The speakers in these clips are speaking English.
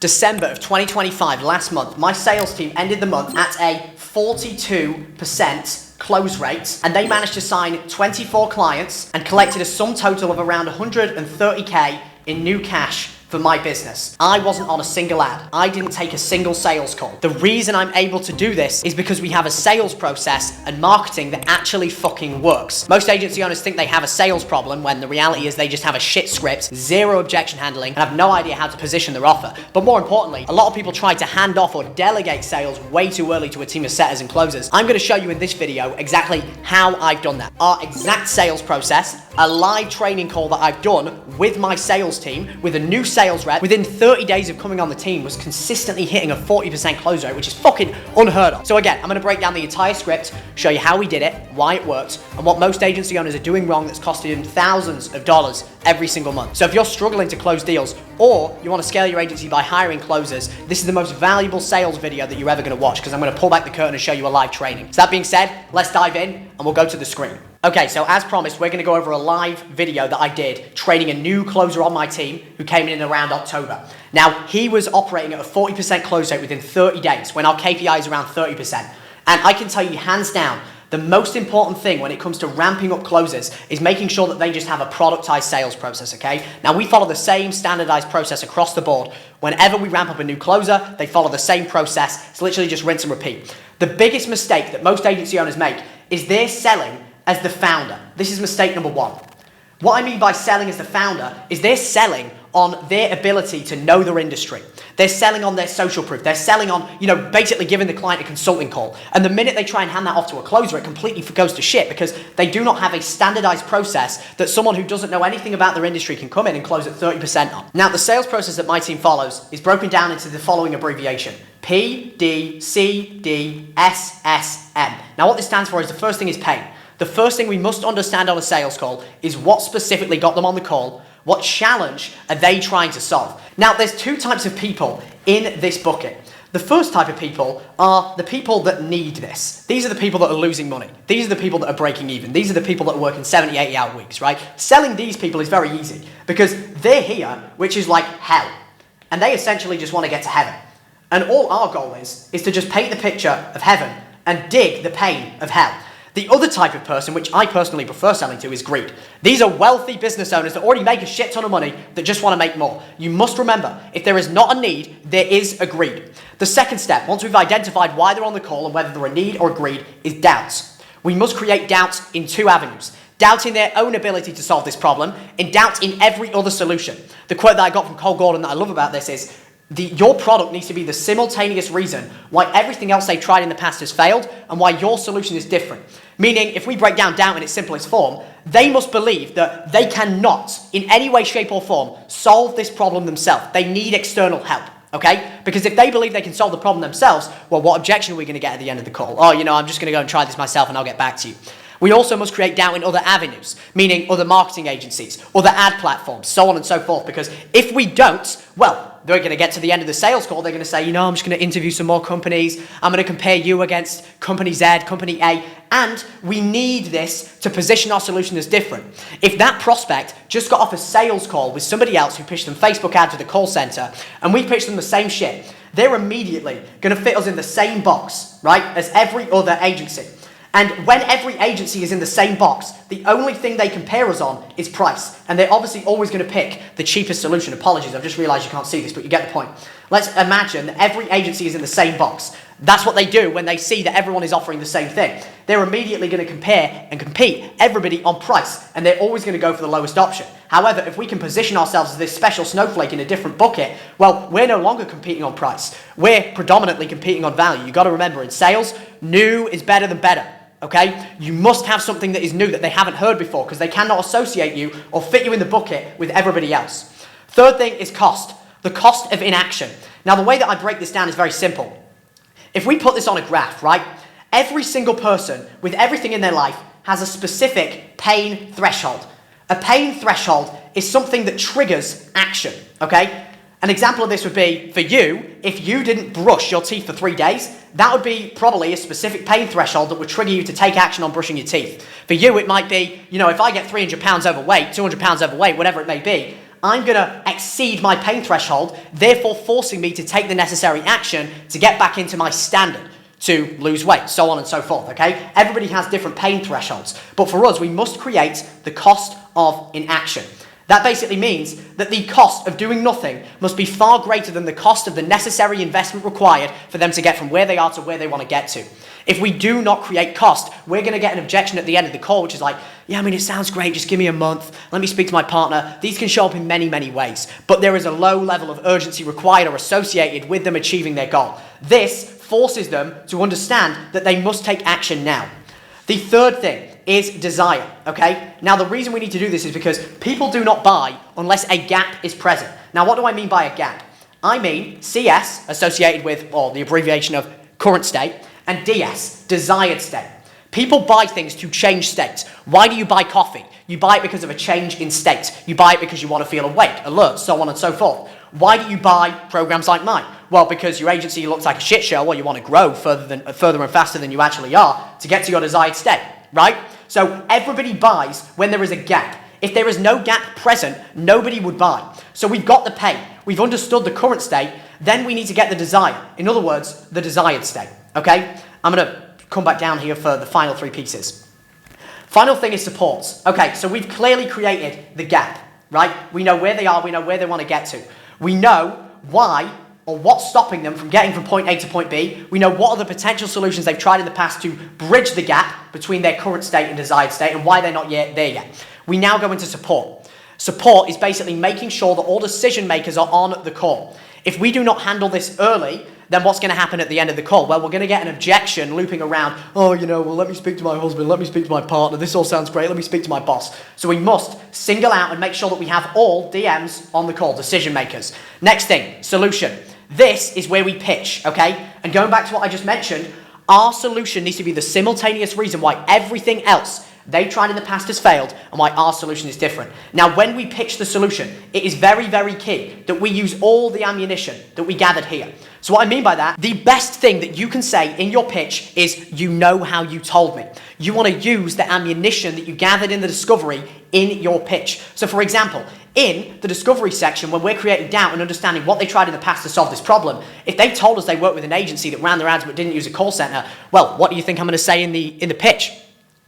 December of 2025, last month, my sales team ended the month at a 42% close rate, and they managed to sign 24 clients and collected a sum total of around 130k in new cash for my business. I wasn't on a single ad. I didn't take a single sales call. The reason I'm able to do this is because we have a sales process and marketing that actually fucking works. Most agency owners think they have a sales problem when the reality is they just have a shit script, zero objection handling, and have no idea how to position their offer. But more importantly, a lot of people try to hand off or delegate sales way too early to a team of setters and closers. I'm gonna show you in this video exactly how I've done that. Our exact sales process, a live training call that I've done with my sales team, with a new sales rep, within 30 days of coming on the team, was consistently hitting a 40% close rate, which is fucking unheard of. So again, I'm gonna break down the entire script, show you how we did it, why it worked, and what most agency owners are doing wrong that's costing them thousands of dollars every single month. So if you're struggling to close deals, or you wanna scale your agency by hiring closers, this is the most valuable sales video that you're ever gonna watch, because I'm gonna pull back the curtain and show you a live training. So that being said, let's dive in, and we'll go to the screen. Okay, so as promised, we're gonna go over a live video that I did training a new closer on my team who came in around October. Now, he was operating at a 40% close rate within 30 days when our KPI is around 30%. And I can tell you hands down, the most important thing when it comes to ramping up closers is making sure that they just have a productized sales process, okay? Now, we follow the same standardized process across the board. Whenever we ramp up a new closer, they follow the same process. It's literally just rinse and repeat. The biggest mistake that most agency owners make is they're selling as the founder. This is mistake number one. What I mean by selling as the founder is they're selling on their ability to know their industry. They're selling on their social proof. They're selling on, basically giving the client a consulting call. And the minute they try and hand that off to a closer, it completely goes to shit because they do not have a standardized process that someone who doesn't know anything about their industry can come in and close at 30% on. Now, the sales process that my team follows is broken down into the following abbreviation: P, D, C, D, S, S, M. Now, what this stands for is the first thing is pain. The first thing we must understand on a sales call is what specifically got them on the call. What challenge are they trying to solve? Now, there's two types of people in this bucket. The first type of people are the people that need this. These are the people that are losing money. These are the people that are breaking even. These are the people that are working 70, 80-hour weeks, right? Selling these people is very easy because they're here, which is like hell. And they essentially just want to get to heaven. And all our goal is to just paint the picture of heaven and dig the pain of hell. The other type of person, which I personally prefer selling to, is greed. These are wealthy business owners that already make a shit ton of money that just want to make more. You must remember, if there is not a need, there is a greed. The second step, once we've identified why they're on the call and whether they're a need or a greed, is doubts. We must create doubts in two avenues. Doubt in their own ability to solve this problem, and doubt in every other solution. The quote that I got from Cole Gordon that I love about this is, your product needs to be the simultaneous reason why everything else they've tried in the past has failed and why your solution is different. Meaning, if we break down doubt in its simplest form, they must believe that they cannot, in any way, shape, or form, solve this problem themselves. They need external help, okay? Because if they believe they can solve the problem themselves, well, what objection are we going to get at the end of the call? Oh, I'm just going to go and try this myself and I'll get back to you. We also must create doubt in other avenues, meaning other marketing agencies, other ad platforms, so on and so forth. Because if we don't, well, they're going to get to the end of the sales call. They're going to say, I'm just going to interview some more companies. I'm going to compare you against company Z, company A. And we need this to position our solution as different. If that prospect just got off a sales call with somebody else who pitched them Facebook ads to the call center, and we pitched them the same shit, they're immediately going to fit us in the same box, right, as every other agency. And when every agency is in the same box, the only thing they compare us on is price. And they're obviously always going to pick the cheapest solution. Apologies, I've just realized you can't see this, but you get the point. Let's imagine that every agency is in the same box. That's what they do when they see that everyone is offering the same thing. They're immediately going to compare and compete everybody on price, and they're always going to go for the lowest option. However, if we can position ourselves as this special snowflake in a different bucket, well, we're no longer competing on price. We're predominantly competing on value. You've got to remember, in sales, new is better than better. Okay? You must have something that is new that they haven't heard before because they cannot associate you or fit you in the bucket with everybody else. Third thing is cost. The cost of inaction. Now, the way that I break this down is very simple. If we put this on a graph, right? Every single person with everything in their life has a specific pain threshold. A pain threshold is something that triggers action, okay? An example of this would be, for you, if you didn't brush your teeth for 3 days, that would be probably a specific pain threshold that would trigger you to take action on brushing your teeth. For you, it might be, if I get 300 pounds overweight, 200 pounds overweight, whatever it may be, I'm going to exceed my pain threshold, therefore forcing me to take the necessary action to get back into my standard, to lose weight, so on and so forth, okay? Everybody has different pain thresholds, but for us, we must create the cost of inaction. That basically means that the cost of doing nothing must be far greater than the cost of the necessary investment required for them to get from where they are to where they want to get to. If we do not create cost, we're going to get an objection at the end of the call, which is like, yeah, I mean, it sounds great, just give me a month, let me speak to my partner. These can show up in many, many ways, but there is a low level of urgency required or associated with them achieving their goal. This forces them to understand that they must take action now. The third thing is desire, okay? Now, the reason we need to do this is because people do not buy unless a gap is present. Now, what do I mean by a gap? I mean CS, associated with, or the abbreviation of current state, and DS, desired state. People buy things to change states. Why do you buy coffee? You buy it because of a change in state. You buy it because you want to feel awake, alert, so on and so forth. Why do you buy programs like mine? Well, because your agency looks like a shit show, or you want to grow further and faster than you actually are to get to your desired state, right? So everybody buys when there is a gap. If there is no gap present, nobody would buy. So we've got the pain. We've understood the current state. Then we need to get the desire. In other words, the desired state, okay? I'm going to come back down here for the final three pieces. Final thing is supports. Okay, so we've clearly created the gap, right? We know where they are. We know where they want to get to. We know why or what's stopping them from getting from point A to point B. We know what are the potential solutions they've tried in the past to bridge the gap between their current state and desired state and why they're not yet there yet. We now go into support. Support is basically making sure that all decision makers are on the call. If we do not handle this early, then what's going to happen at the end of the call? Well, we're going to get an objection looping around, oh, you know, well, let me speak to my husband, let me speak to my partner, this all sounds great, let me speak to my boss. So we must single out and make sure that we have all DMs on the call, decision makers. Next thing, solution. This is where we pitch, okay? And going back to what I just mentioned, our solution needs to be the simultaneous reason why everything else they tried in the past has failed and why our solution is different. Now, when we pitch the solution, it is very, very key that we use all the ammunition that we gathered here. So what I mean by that, the best thing that you can say in your pitch is, you know how you told me. You want to use the ammunition that you gathered in the discovery in your pitch. So for example, in the discovery section, when we're creating doubt and understanding what they tried in the past to solve this problem, if they told us they worked with an agency that ran their ads but didn't use a call center, well, what do you think I'm going to say in the pitch?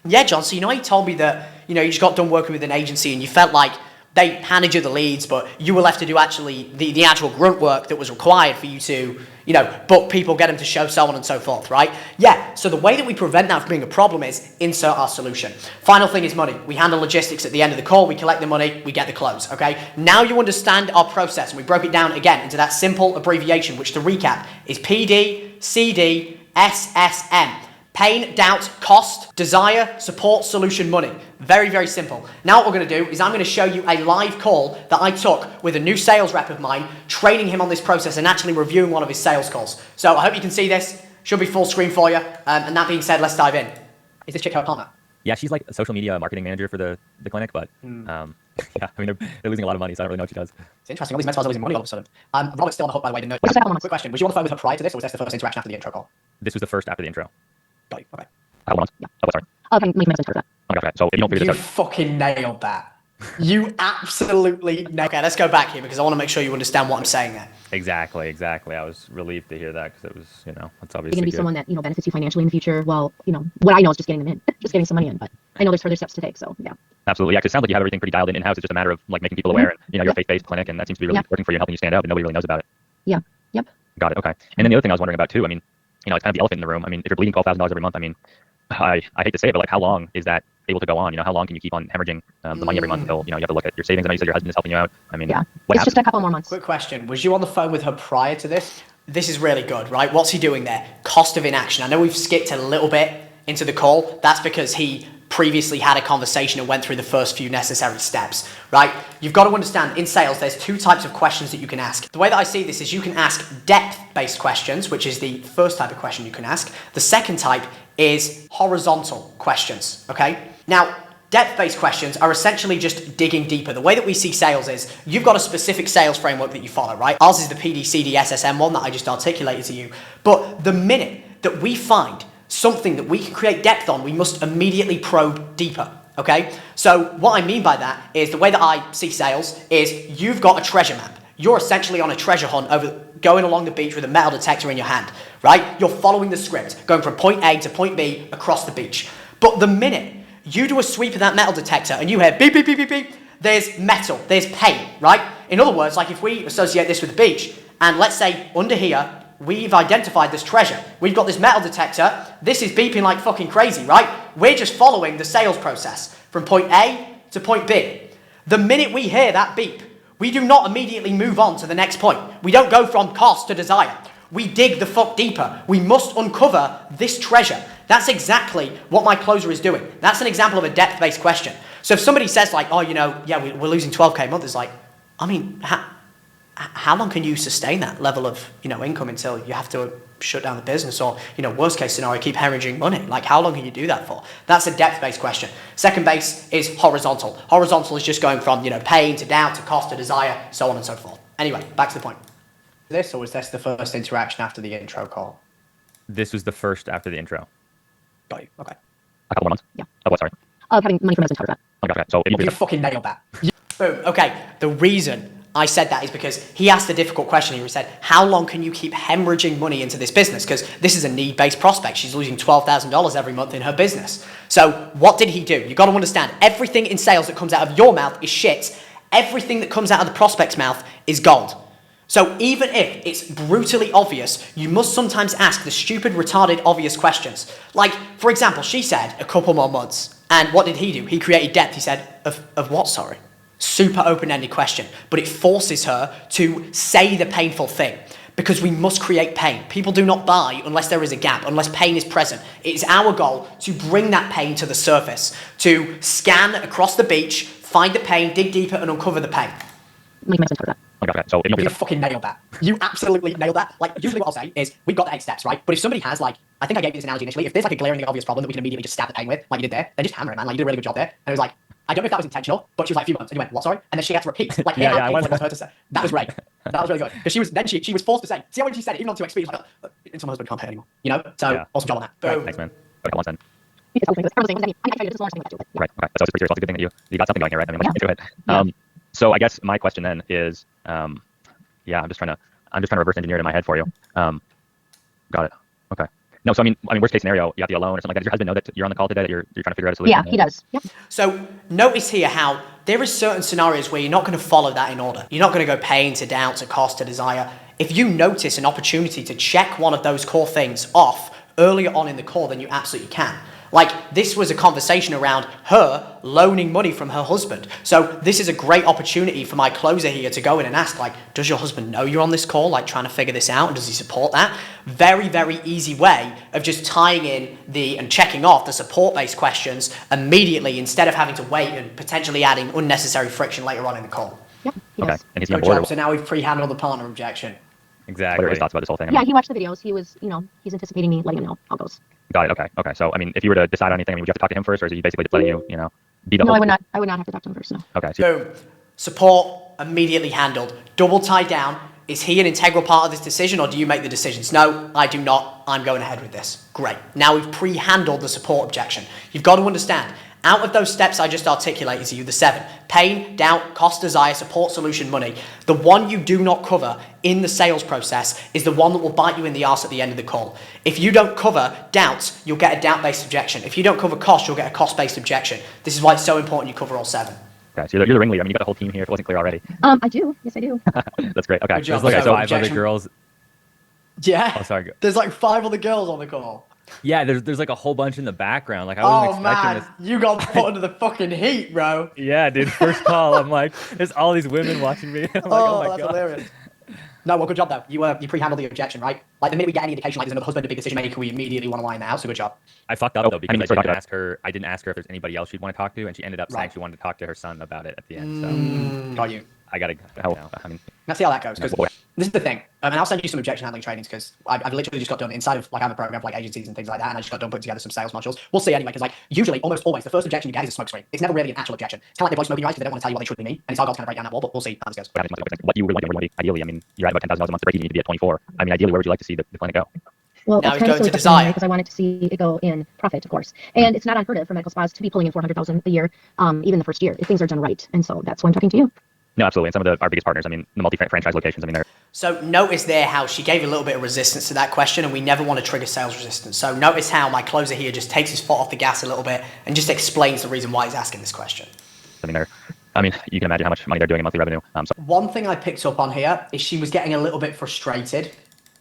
Yeah, John, so you know he told me that, you know, you just got done working with an agency and you felt like they handed you the leads, but you were left to do actually the actual grunt work that was required for you to, you know, book people, get them to show, so on and so forth, right? Yeah, so the way that we prevent that from being a problem is insert our solution. Final thing is money. We handle logistics at the end of the call, we collect the money, we get the close, okay? Now you understand our process, and we broke it down again into that simple abbreviation, which to recap is PD, CD, SSM. Pain, doubt, cost, desire, support, solution, money. Very, very simple. Now what we're going to do is I'm going to show you a live call that I took with a new sales rep of mine, training him on this process and actually reviewing one of his sales calls. So I hope you can see this. Should be full screen for you. And that being said, let's dive in. Is this chick her partner? Yeah, she's like a social media marketing manager for the clinic, but yeah, I mean, they're losing a lot of money, so I don't really know what she does. It's interesting. All these med spas are losing money all of a sudden. Robert's still on the hook, by the way. Didn't know. Quick question. Was you on the phone with her prior to this, or was this the first interaction after the intro call? This was the first after the intro. Got you. Okay. Hold on. Yeah. Oh, sorry. Okay, make my for that. Oh my gosh, okay. So if you don't figure You this out, fucking nailed that. You absolutely nailed. Okay, let's go back here because I want to make sure you understand what I'm saying there. Exactly. I was relieved to hear that because it was, you know, it's obviously You're going to be good. someone that, you know, benefits you financially in the future. Well, you know, what I know is just getting them in, just getting some money in. But I know there's further steps to take. So yeah. Absolutely. Yeah, because it sounds like you have everything pretty dialed in house. It's just a matter of like making people aware. And, you know, you're a faith-based clinic, and that seems to be really working for you and helping you stand out, but nobody really knows about it. Yeah. Yep. Got it. Okay. And then the other thing I was wondering about too. I mean, you know, it's kind of the elephant in the room. I mean, if you're bleeding $12,000 every month, I mean, I hate to say it, but like, how long is that able to go on? You know, how long can you keep on hemorrhaging the money every month until, you know, you have to look at your savings? I know you said your husband is helping you out. I mean, yeah, what it's happens? just a couple more months. Quick question. Was you on the phone with her prior to this? This is really good, right? What's he doing there? Cost of inaction. I know we've skipped a little bit into the call. That's because he previously had a conversation and went through the first few necessary steps, right? You've got to understand, in sales, there's two types of questions that you can ask. The way that I see this is you can ask depth-based questions, which is the first type of question you can ask. The second type is horizontal questions, okay? Now, depth-based questions are essentially just digging deeper. The way that we see sales is you've got a specific sales framework that you follow, right? Ours is the PD, CD, SSM one that I just articulated to you. But the minute that we find something that we can create depth on, we must immediately probe deeper, okay? So what I mean by that is the way that I see sales is you've got a treasure map. You're essentially on a treasure hunt going along the beach with a metal detector in your hand, right? You're following the script, going from point A to point B across the beach. But the minute you do a sweep of that metal detector and you hear beep, beep, beep, beep, beep, there's metal, there's paint, right? In other words, like if we associate this with the beach, and let's say under here, we've identified this treasure. We've got this metal detector. This is beeping like fucking crazy, right? We're just following the sales process from point A to point B. The minute we hear that beep, we do not immediately move on to the next point. We don't go from cost to desire. We dig the fuck deeper. We must uncover this treasure. That's exactly what my closer is doing. That's an example of a depth-based question. So if somebody says like, oh, you know, yeah, we're losing 12K a month, it's like, I mean, how long can you sustain that level of, you know, income until you have to shut down the business or, you know, worst case scenario, keep hemorrhaging money? Like, how long can you do that for? That's a depth-based question. Second base is horizontal. Horizontal is just going from, you know, pain to doubt to cost to desire, so on and so forth. Anyway, back to the point. This, or was this the first interaction after the intro call? This was the first after the intro. Got you. Okay. A couple more months? Yeah. Oh, what? Sorry. Having money from residence, how that? Oh, gotcha. So You fucking nailed that. Boom. Okay. The reason I said that is because he asked a difficult question. He said, how long can you keep hemorrhaging money into this business? Because this is a need-based prospect. She's losing $12,000 every month in her business. So what did he do? You've got to understand, everything in sales that comes out of your mouth is shit. Everything that comes out of the prospect's mouth is gold. So even if it's brutally obvious, you must sometimes ask the stupid, retarded, obvious questions. Like, for example, she said a couple more months. And what did he do? He created depth. He said, of what, sorry? Super open-ended question. But it forces her to say the painful thing. Because we must create pain. People do not buy unless there is a gap, unless pain is present. It is our goal to bring that pain to the surface. To scan across the beach, find the pain, dig deeper, and uncover the pain. Money from residence, how that? Oh, gotcha. So You fucking nailed that. You absolutely nailed that. Like, usually what I'll say is, we've got the 8 steps, right? But if somebody has, like, I think I gave you this analogy initially, if there's like a glaringly obvious problem that we can immediately just stab the pain with, like you did there, then just hammer it, man. Like, you did a really good job there. And it was like, I don't know if that was intentional, but she was like, a few months. And you went, what, sorry? And then she had to repeat. Like, Yeah, I was her to say. That was great. That was really good. Because she was forced to say, see how when she said it, even on 2x speed, she was like, until my husband can't pay anymore. You know? So, Yeah. awesome job on that. Right, thanks, man. Okay, one second. Because I was like, what does that mean? I tried to do this last time, but yeah. Right. Okay. That's always pretty serious. That's a good thing that you got something going here, right? I mean, Yeah. go ahead. Yeah. So I guess my question then is, yeah, I'm just trying to reverse engineer it in my head for you. Got it. Okay. No, so I mean, worst case scenario, you have to be alone or something like that. Does your husband know that you're on the call today, that you're trying to figure out a solution? Yeah, he does. Yep. So notice here how there is certain scenarios where you're not going to follow that in order. You're not going to go pain to doubt to cost to desire. If you notice an opportunity to check one of those core things off earlier on in the call, then you absolutely can. Like, this was a conversation around her loaning money from her husband. So this is a great opportunity for my closer here to go in and ask, like, does your husband know you're on this call, like trying to figure this out? And does he support that? Very, very easy way of just tying in and checking off the support-based questions immediately instead of having to wait and potentially adding unnecessary friction later on in the call. Yep, he Okay. does. And is he on Good board? job. So now we've pre-handled the partner objection. Exactly. What are his thoughts about this whole thing? I Yeah, mean, he watched the videos. He was, he's anticipating me letting him know how it goes. got it. Okay. Okay. So I mean, if you were to decide on anything, I mean, would you have to talk to him first, or is he basically just letting you, be the No, whole? I would not have to talk to him first, no. Okay. So Boom. Support immediately handled. Double tie down. Is he an integral part of this decision, or do you make the decisions? No, I do not. I'm going ahead with this. Great. Now we've pre-handled the support objection. You've got to understand, out of those steps I just articulated to you, the 7, pain, doubt, cost, desire, support, solution, money, the one you do not cover in the sales process is the one that will bite you in the arse at the end of the call. If you don't cover doubt, you'll get a doubt-based objection. If you don't cover cost, you'll get a cost-based objection. This is why it's so important you cover all 7. okay, so you're the ringleader. I mean, you got the whole team here. If it wasn't clear already, I do. Yes, I do. that's great. Okay. Good job. Okay. Like So 5 other objection. girls. Yeah. Oh, sorry. There's like 5 other girls on the call. Yeah, there's like a whole bunch in the background. Like I wasn't Oh expecting man, this. you got put under the fucking heat, bro. Yeah, dude. First call, I'm like, there's all these women watching me. I'm like, oh my that's god. hilarious. No, well, good job though. You pre-handled the objection, right? Like the minute we get any indication like there's another husband, a big decision maker, we immediately want to line that out. So good job. I fucked up though because mean, I so didn't talk ask her. I didn't ask her if there's anybody else she'd want to talk to, and she ended up saying Right. she wanted to talk to her son about it at the end. So Got you. I gotta. I mean, Let's see how that goes. Because Boy. this is the thing, and I'll send you some objection handling trainings because I've literally just got done inside of like I have a program for like agencies and things like that, and I just got done putting together some sales modules. We'll see anyway, because like usually, almost always, the first objection you get is a smoke screen. It's never really an actual objection. It's kind of like they blow smoke in your eyes because they don't want to tell you what they truly mean, and it's our goal to kind of break down that wall. But we'll see how this goes. what you would like, ideally. I mean, you're at about $10,000 a month. The break even, you need to be at 24. I mean, ideally, where would you like to see the clinic go? Well, Now that's he's kind of going silly to question anyway, desire. because I wanted to see it go in profit, of course. And it's not unheard of for medical spas to be pulling in 400,000 a year, even the first year, if things are done right. And so that's why I'm talking to you. No, absolutely. And some of our biggest partners, I mean, the multi-franchise locations, I mean, they're So notice there how she gave a little bit of resistance to that question, and we never want to trigger sales resistance. So notice how my closer here just takes his foot off the gas a little bit and just explains the reason why he's asking this question. I mean, you can imagine how much money they're doing in monthly revenue. So one thing I picked up on here is she was getting a little bit frustrated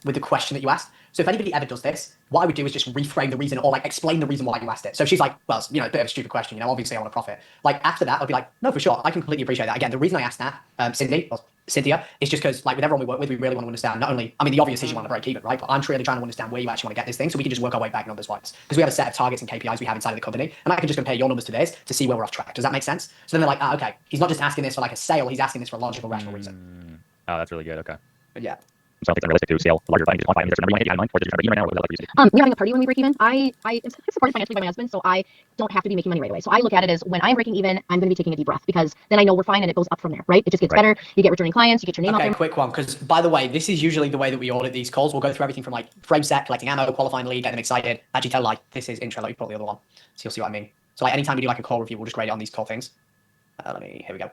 with the question that you asked. So if anybody ever does this, what I would do is just reframe the reason or like explain the reason why you asked it. So she's like, well, you know, a bit of a stupid question, you know, obviously I want to profit. Like after that, I'll be like, no, for sure. I can completely appreciate that. Again, the reason I asked that, Cynthia, is just because like with everyone we work with, we really want to understand not only, I mean, the obvious is you want to break even, right? But I'm really trying to understand where you actually want to get this thing so we can just work our way back numbers wise. Because we have a set of targets and KPIs we have inside of the company. And I can just compare your numbers to theirs to see where we're off track. Does that make sense? So then they're like, okay, he's not just asking this for like a sale, he's asking this for a logical, rational reason. oh, that's really good. Okay. But yeah. So I don't think it's unrealistic to scale a larger buying. Just quantify. I mean, there's a number you want to get out of mind, or just right now, or what would you like We're having a party when we break even. It's supported financially by my husband, so I don't have to be making money right away. So I look at it as when I'm breaking even, I'm going to be taking a deep breath because then I know we're fine and it goes up from there, right? It just gets better. You get returning clients, you get your name out Okay, there. quick one, because by the way, this is usually the way that we audit these calls. We'll go through everything from like frame set, collecting ammo, qualifying lead, getting them excited. Actually tell like, this is intro, let me pull the other one. So you'll see what I mean. So like anytime we do like a call review, we'll just grade it on these call things. Here we go.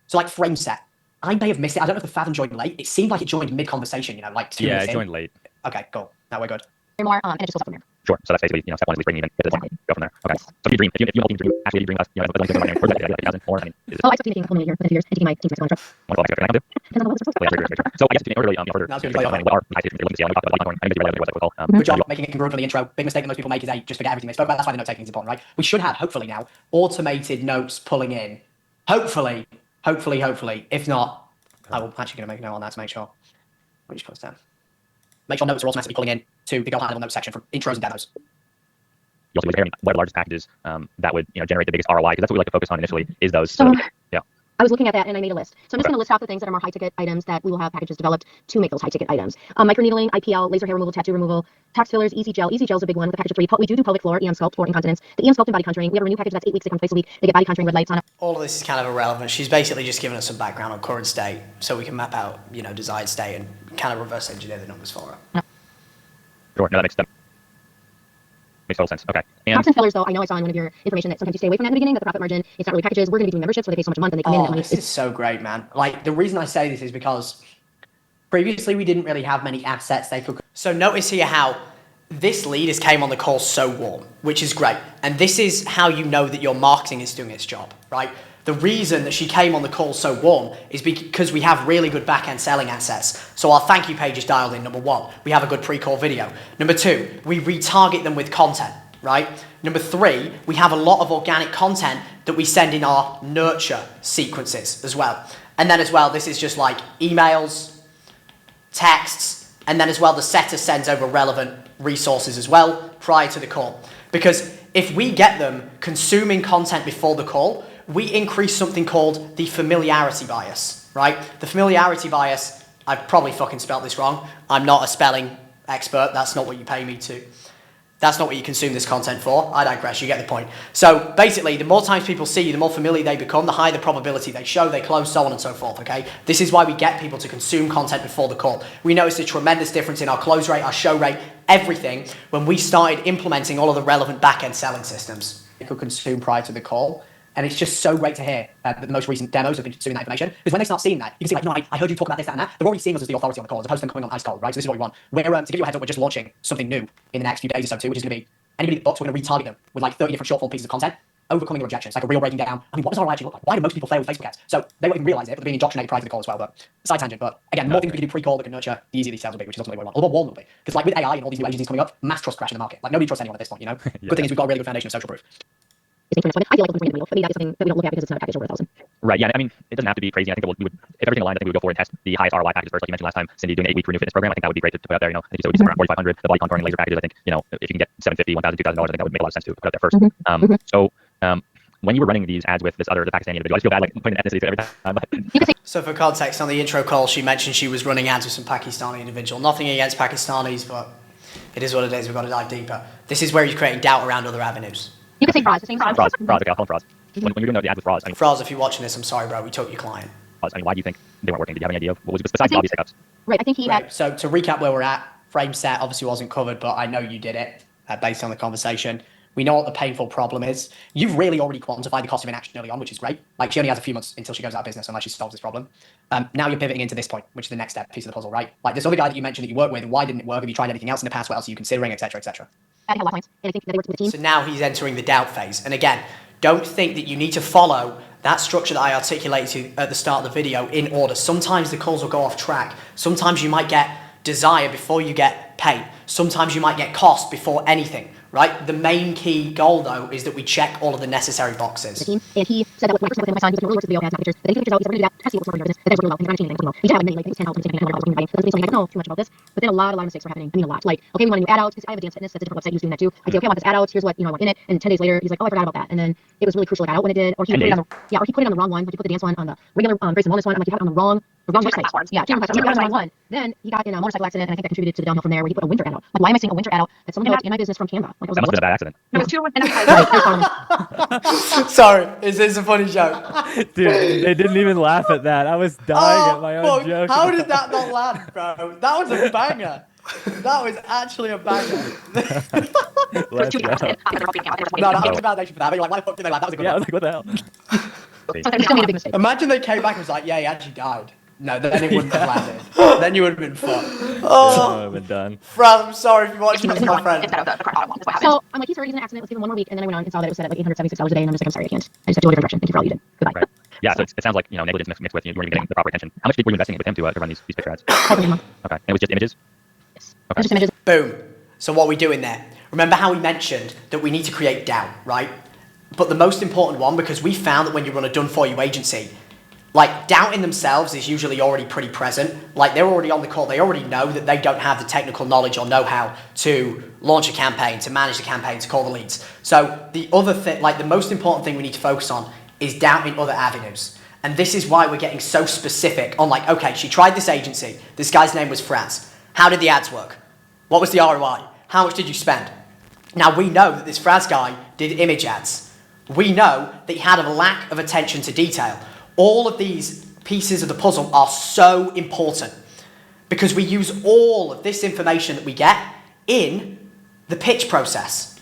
So like frame set. I may have missed it. I don't know if the Fathom joined late. It seemed like it joined mid-conversation, you know, like 2 Yeah, minutes it in. joined late. Okay, cool. Now we're good. More, and it just goes up from there. Sure. So that's basically, step one is breaking even, get to the point, go from there. Okay. So if you dream, if you dream, actually you dream us, as much as like 1,000 more. I mean, is it Oh, I expect to be making a couple million a year within a few years and taking my team's risk on the wonderful? Depends on what it's supposed to. So I guess to really further, That's good. what are high stakes you're looking to see? We talked about like I think your website was called. Good job making it congruent for the intro. Big mistake that most people make is they just forget everything they spoke about. That's why the note taking is important, right? We should have, hopefully now, automated notes pulling in. Hopefully. If not, I will actually going to make a note on that to make sure. Let me just close down. Make sure notes are automatically pulling in to the Go High Level Notes section for intros and demos. You also comparing what are the largest packages that would generate the biggest ROI, because that's what we like to focus on initially is those. So, yeah. I was looking at that and I made a list. So I'm just going to list off the things that are more high ticket items that we will have packages developed to make those high ticket items. Microneedling, IPL, laser hair removal, tattoo removal, tox fillers, easy gel. Easy gel is a big one with a package of 3. We do pelvic floor, EM sculpt for incontinence. The EM sculpt and body contouring. We have a renew package that's 8 weeks. They come twice a week. They get body contouring red lights on it. All of this is kind of irrelevant. She's basically just giving us some background on current state so we can map out, desired state and kind of reverse engineer the numbers for her. Sure. No, that makes total sense. Okay. And Toxin fillers, though, I know I saw in one of your information that sometimes you stay away from that in the beginning, that the profit margin, it's not really packages. We're going to be doing memberships where they pay so much a month and they come in and that money This is so great, man. Like, the reason I say this is because previously we didn't really have many assets they could... So notice here how this lead has came on the call so warm, which is great. And this is how you know that your marketing is doing its job, right? The reason that she came on the call so warm is because we have really good back-end selling assets. So our thank you page is dialed in, number 1. We have a good pre-call video. Number 2, we retarget them with content, right? Number 3, we have a lot of organic content that we send in our nurture sequences as well. And then as well, this is just like emails, texts, and then as well, the setter sends over relevant resources as well prior to the call. Because if we get them consuming content before the call, we increase something called the familiarity bias, right? The familiarity bias, I've probably fucking spelt this wrong. I'm not a spelling expert. That's not what you pay me to. That's not what you consume this content for. I digress, you get the point. So basically, the more times people see you, the more familiar they become, the higher the probability they show, they close, so on and so forth, okay? This is why we get people to consume content before the call. We noticed a tremendous difference in our close rate, our show rate, everything, when we started implementing all of the relevant back-end selling systems. They could consume prior to the call. And it's just so great to hear that the most recent demos have been consuming that information. Because when they start seeing that, you can see like, no, I heard you talk about this, that, and that. They're already seeing us as the authority on the call, as opposed to them coming on ice cold, right? So this is what we want. We're, to give you a heads up, we're just launching something new in the next few days or so too, which is going to be anybody that books, we're going to retarget them with like 30 different short form pieces of content, overcoming their objections, like a real breaking down. I mean, what does ROI actually look like? Why do most people fail with Facebook ads? So they won't even realize it, but they're being indoctrinated prior to the call as well. But side tangent, but again, the more things we can do pre-call that can nurture, the easier these sales will be, which is ultimately what we want. Or the more warm will be. Because like with AI and all these new agencies coming up, mass trust crash in the market. Like nobody trusts anyone at this point, Yeah. Good thing is we've got a really good foundation of social proof. I feel like we're bringing the needle. For me, that is something that we don't look at because it's not a package over 1,000. Right. Yeah. I mean, it doesn't have to be crazy. I think that we would, if everything aligned, I think we would go forward and test the highest ROI packages first. Like you mentioned last time, Cindy doing an 8-week renew fitness program. I think that would be great to put out there. I think you said it would be around 4,500. The body contouring laser packages. I think if you can get $750, $1,000, $2,000, I think that would make a lot of sense to put out there first. So when you were running these ads with this other, the Pakistani individual, I just feel bad like putting an ethnicity to every time. But So for context, on the intro call, she mentioned she was running ads with some Pakistani individual. Nothing against Pakistanis, but it is what it is. We've got to dive deeper. This is where he's creating doubt around other avenues. You can say frauds, the same frauds. frauds. Okay, I'll call them frauds. When you're doing the ads with frauds, I mean, Fraz, if you're watching this, I'm sorry, bro. We took your client. why do you think they weren't working? Did you have any idea of what was besides the obvious hiccups? Right, I think he had... Right. So to recap where we're at, frame set obviously wasn't covered, but I know you did it based on the conversation. We know what the painful problem is. You've really already quantified the cost of inaction early on, which is great. Like, she only has a few months until she goes out of business unless she solves this problem. Now you're pivoting into this point, which is the next step piece of the puzzle, right? Like, this other guy that you mentioned that you work with, why didn't it work? Have you tried anything else in the past? What else are you considering, etc., etc.? I had a lot of clients, and I think that they worked with the team. So now he's entering the doubt phase. And again, don't think that you need to follow that structure that I articulated at the start of the video in order. Sometimes the calls will go off track. Sometimes you might get desire before you get pain. Sometimes you might get cost before anything, right? The main key goal, though, is that we check all of the necessary boxes. The team, and he said that with my first with my son, he was really works with video ads, pictures, but then he figures out he's already do that, SEO works for business, that does really well, and he's not changing anything, you know. He have many, like, 10 help, and I was doing but doesn't mean something I don't know too much about this, but then a lot of mistakes were happening. I mean, a lot. Like, okay, we want a new ad out, because I have a dance fitness, that's a different website, he was doing that too. I say, okay, I want this ad out, here's what, you know, I want in it, and 10 days later, he's like, oh, I forgot about that, and then it was really crucial it got out when it did, or he put it on the, or he put it on the wrong one, but you put the dance one on the regular, Grace and Wellness one, I'm like, you have it on the wrong website. Yeah, he put it on the wrong one. Then he got in a motorcycle accident, and I think that contributed to the downhill from there, where he put a winter ad out. Like, why am I seeing a winter ad out that someone developed in my business from Canva? Like, That must have been a bad accident. No, it was 2 Sorry, is this a funny joke? Dude, they didn't even laugh at that. I was dying at my own joke. How did that not land, bro? That was a banger. That was actually a banger. Let's go. No, that was a validation for that. But you're like, why the fuck did they laugh? That was a good Yeah, I one. was like, what the hell? So they still made a big mistake. Imagine they came back and was like, yeah, he actually died. No, then it wouldn't have landed. Then you would have been fucked. Oh, I've been done. Fran, I'm sorry if you're watching this, my friend. So I'm like, he's already in an accident. Let's give him 1 more week, and then I went on and saw that it was set at like $876 a day, and I'm just like, I'm sorry, I can't. I just have to go a different direction. Thank you for all you did. Goodbye. Right. Yeah, so it sounds like, negligence mixed with you weren't even getting the proper attention. How much were you investing with him to run these picture ads? $500 a month. Okay, and it was just images? Yes. Okay. It was just images. Boom. So what are we doing there? Remember how we mentioned that we need to create doubt, right? But the most important one, because we found that when you run a done-for-you agency, like, doubt in themselves is usually already pretty present. Like, they're already on the call. They already know that they don't have the technical knowledge or know-how to launch a campaign, to manage the campaign, to call the leads. So the other thing, like, the most important thing we need to focus on is doubt in other avenues. And this is why we're getting so specific on, like, okay, she tried this agency. This guy's name was Franz. How did the ads work? What was the ROI? How much did you spend? Now, we know that this Franz guy did image ads. We know that he had a lack of attention to detail. All of these pieces of the puzzle are so important because we use all of this information that we get in the pitch process,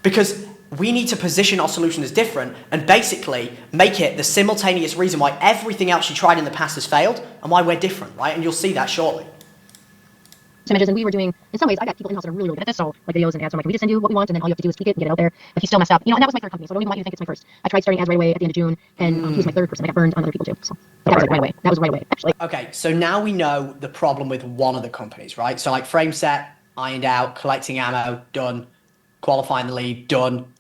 because we need to position our solution as different and basically make it the simultaneous reason why everything else you tried in the past has failed and why we're different, right? And you'll see that shortly. Images, and we were doing, in some ways, I got people in-house that are really, really good at this, so like videos and ads, so I'm like, can we just send you what we want, and then all you have to do is tweak it and get it out there. If you still mess up, and that was my third company, so I don't even want you to think it's my first. I tried starting ads right away at the end of June, and he was my third person. I got burned on other people too, so that was like right away. That was right away, actually. Okay, so now we know the problem with one of the companies, right? So like frame set, ironed out, collecting ammo, done, qualifying the lead, done.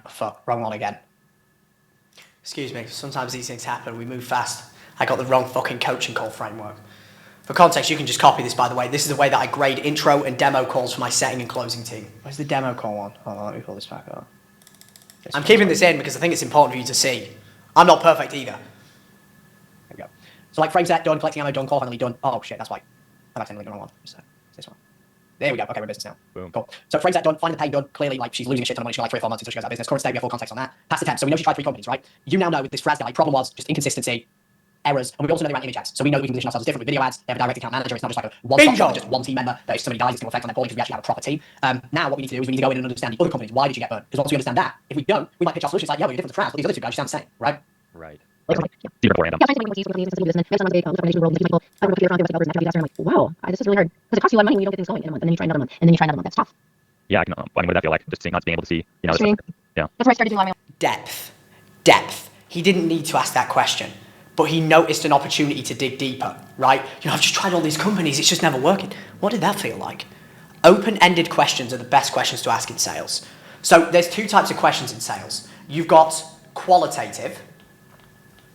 Fuck, wrong one again. Excuse me, sometimes these things happen, we move fast. I got the wrong fucking coaching call framework. For context, you can just copy this, by the way. This is the way that I grade intro and demo calls for my setting and closing team. Where's the demo call one? Hold on, let me pull this back up. I'm keeping this in because I think it's important for you to see. I'm not perfect either. There we go. So like frame set, done, collecting ammo, done, qualifying the lead, done. Oh shit, that's why. I've accidentally done the wrong one. It's this one. There we go. Okay, we're in business now. Boom. Cool. So frame set done, finding the pain done. Clearly, like, she's losing a shit ton of money. She's got like 3 or 4 months until she goes out of business. Current state, we have full context on that. Past the 10. So we know she tried 3 companies, right? You now know with this Fraz guy, problem was just inconsistency, errors, and we also know they ran image ads. So we know that we can position ourselves as different with video ads. They have a direct account manager. It's not just like a one-stop shop, just one team member. That if somebody dies, it's going to affect on their quality because we actually have a proper team. Now what we need to do is we need to go in and understand the other companies. Why did you get burned? Because once we understand that, if we don't, we might pitch our solutions like, yeah, well, you're different to Fraz, but these other 2 guys sound the same, right? Right. Like, So you report random. yeah, trying to make companies, companies, and then next time I was world, these people, I work with your developers, and I'm like, wow, this is really hard because it costs you a lot of money when you don't get things going in a month, and then you try another month, and then you try another month. That's tough. Yeah, I mean, what did that feel like? Just seeing, not being able to see, this Streaming. yeah. That's where I started doing a lot of my Depth. He didn't need to ask that question, but he noticed an opportunity to dig deeper, right? I've just tried all these companies, it's just never working. What did that feel like? Open-ended questions are the best questions to ask in sales. So there's 2 types of questions in sales. You've got qualitative.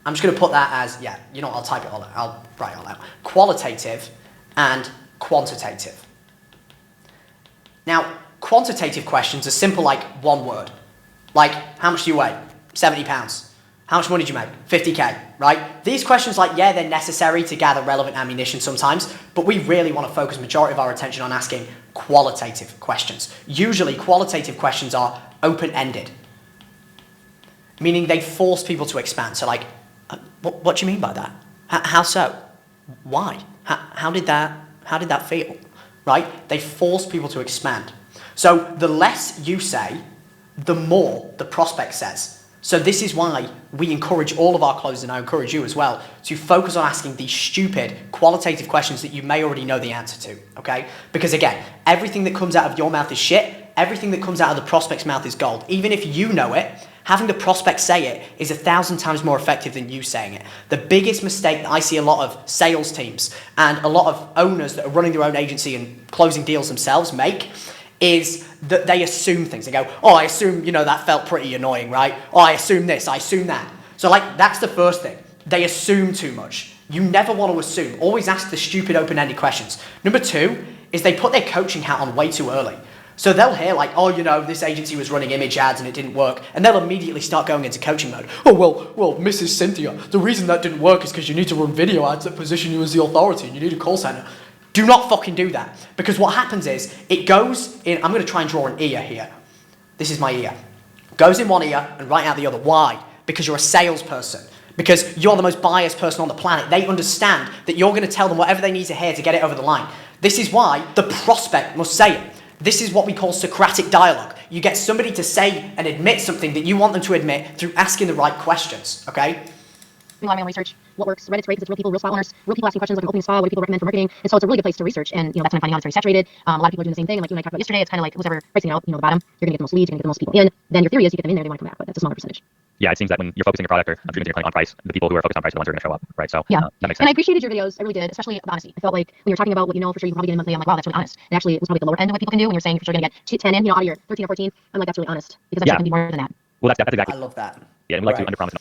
I'm just going to put that as, I'll type it all out. I'll write it all out. Qualitative and quantitative. Now, quantitative questions are simple like one word. Like, how much do you weigh? 70 pounds. How much money do you make? 50K, right? These questions, they're necessary to gather relevant ammunition sometimes, but we really want to focus majority of our attention on asking qualitative questions. Usually, qualitative questions are open-ended, meaning they force people to expand. So what do you mean by that? How so? Why? How did that feel? right? They force people to expand. So the less you say, the more the prospect says. So this is why we encourage all of our closers, and I encourage you as well, to focus on asking these stupid qualitative questions that you may already know the answer to, okay? Because again, everything that comes out of your mouth is shit. Everything that comes out of the prospect's mouth is gold. Even if you know it, having the prospect say it is 1,000 times more effective than you saying it. The biggest mistake that I see a lot of sales teams and a lot of owners that are running their own agency and closing deals themselves make is that they assume things. They go, oh, I assume, that felt pretty annoying, right? Oh, I assume this, I assume that. So that's the first thing. They assume too much. You never want to assume. Always ask the stupid open-ended questions. Number 2 is they put their coaching hat on way too early. So they'll hear this agency was running image ads and it didn't work, and they'll immediately start going into coaching mode. Oh, well, Mrs. Cynthia, the reason that didn't work is because you need to run video ads that position you as the authority and you need a call center. Do not fucking do that. Because what happens is, it goes in, I'm going to try and draw an ear here. This is my ear. Goes in one ear and right out the other. Why? Because you're a salesperson. Because you're the most biased person on the planet. They understand that you're going to tell them whatever they need to hear to get it over the line. This is why the prospect must say it. This is what we call Socratic dialogue. You get somebody to say and admit something that you want them to admit through asking the right questions, okay? My own research, what works. Reddit's great because it's real people, real spa owners, real people asking questions like an opening spa, what do people recommend for marketing? And so it's a really good place to research. And that's when I'm finding out it's very saturated. A lot of people are doing the same thing. And like you and I talked about yesterday, it's kind of like who's ever pricing it out, the bottom, you're gonna get the most leads, you're gonna get the most people in. Then your theory is you get them in there, they want to come back, but that's a smaller percentage. Yeah, it seems that when you're focusing your product or treating your client on price, the people who are focused on price are the ones who are going to show up, right? So yeah, that makes sense. And I appreciated your videos, I really did, especially the honesty. I felt like when you're talking about what you know for sure you probably get in monthly, I'm like, wow, that's really honest. And actually, it was probably the lower end of what people can do. When you're saying for sure you're gonna get 10 in, out of your 13 or 14, I'm like, that's really honest because I'm sure it can be more than that. Well, that's exactly. I love that. Yeah, and we like to underpromise.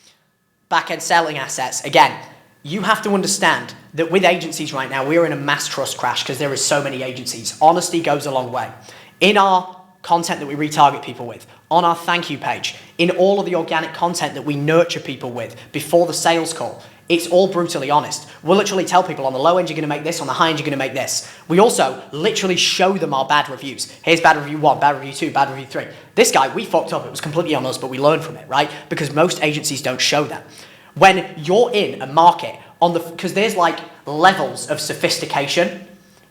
Back-end selling assets, again, you have to understand that with agencies right now, we're in a mass trust crash because there is so many agencies. Honesty goes a long way. In our content that we retarget people with, on our thank you page, in all of the organic content that we nurture people with before the sales call, it's all brutally honest. We'll literally tell people on the low end you're going to make this, on the high end you're going to make this. We also literally show them our bad reviews. Here's bad review 1, bad review 2, bad review 3. This guy, we fucked up. It was completely on us, but we learned from it, right? Because most agencies don't show that. When you're in a market, because there's levels of sophistication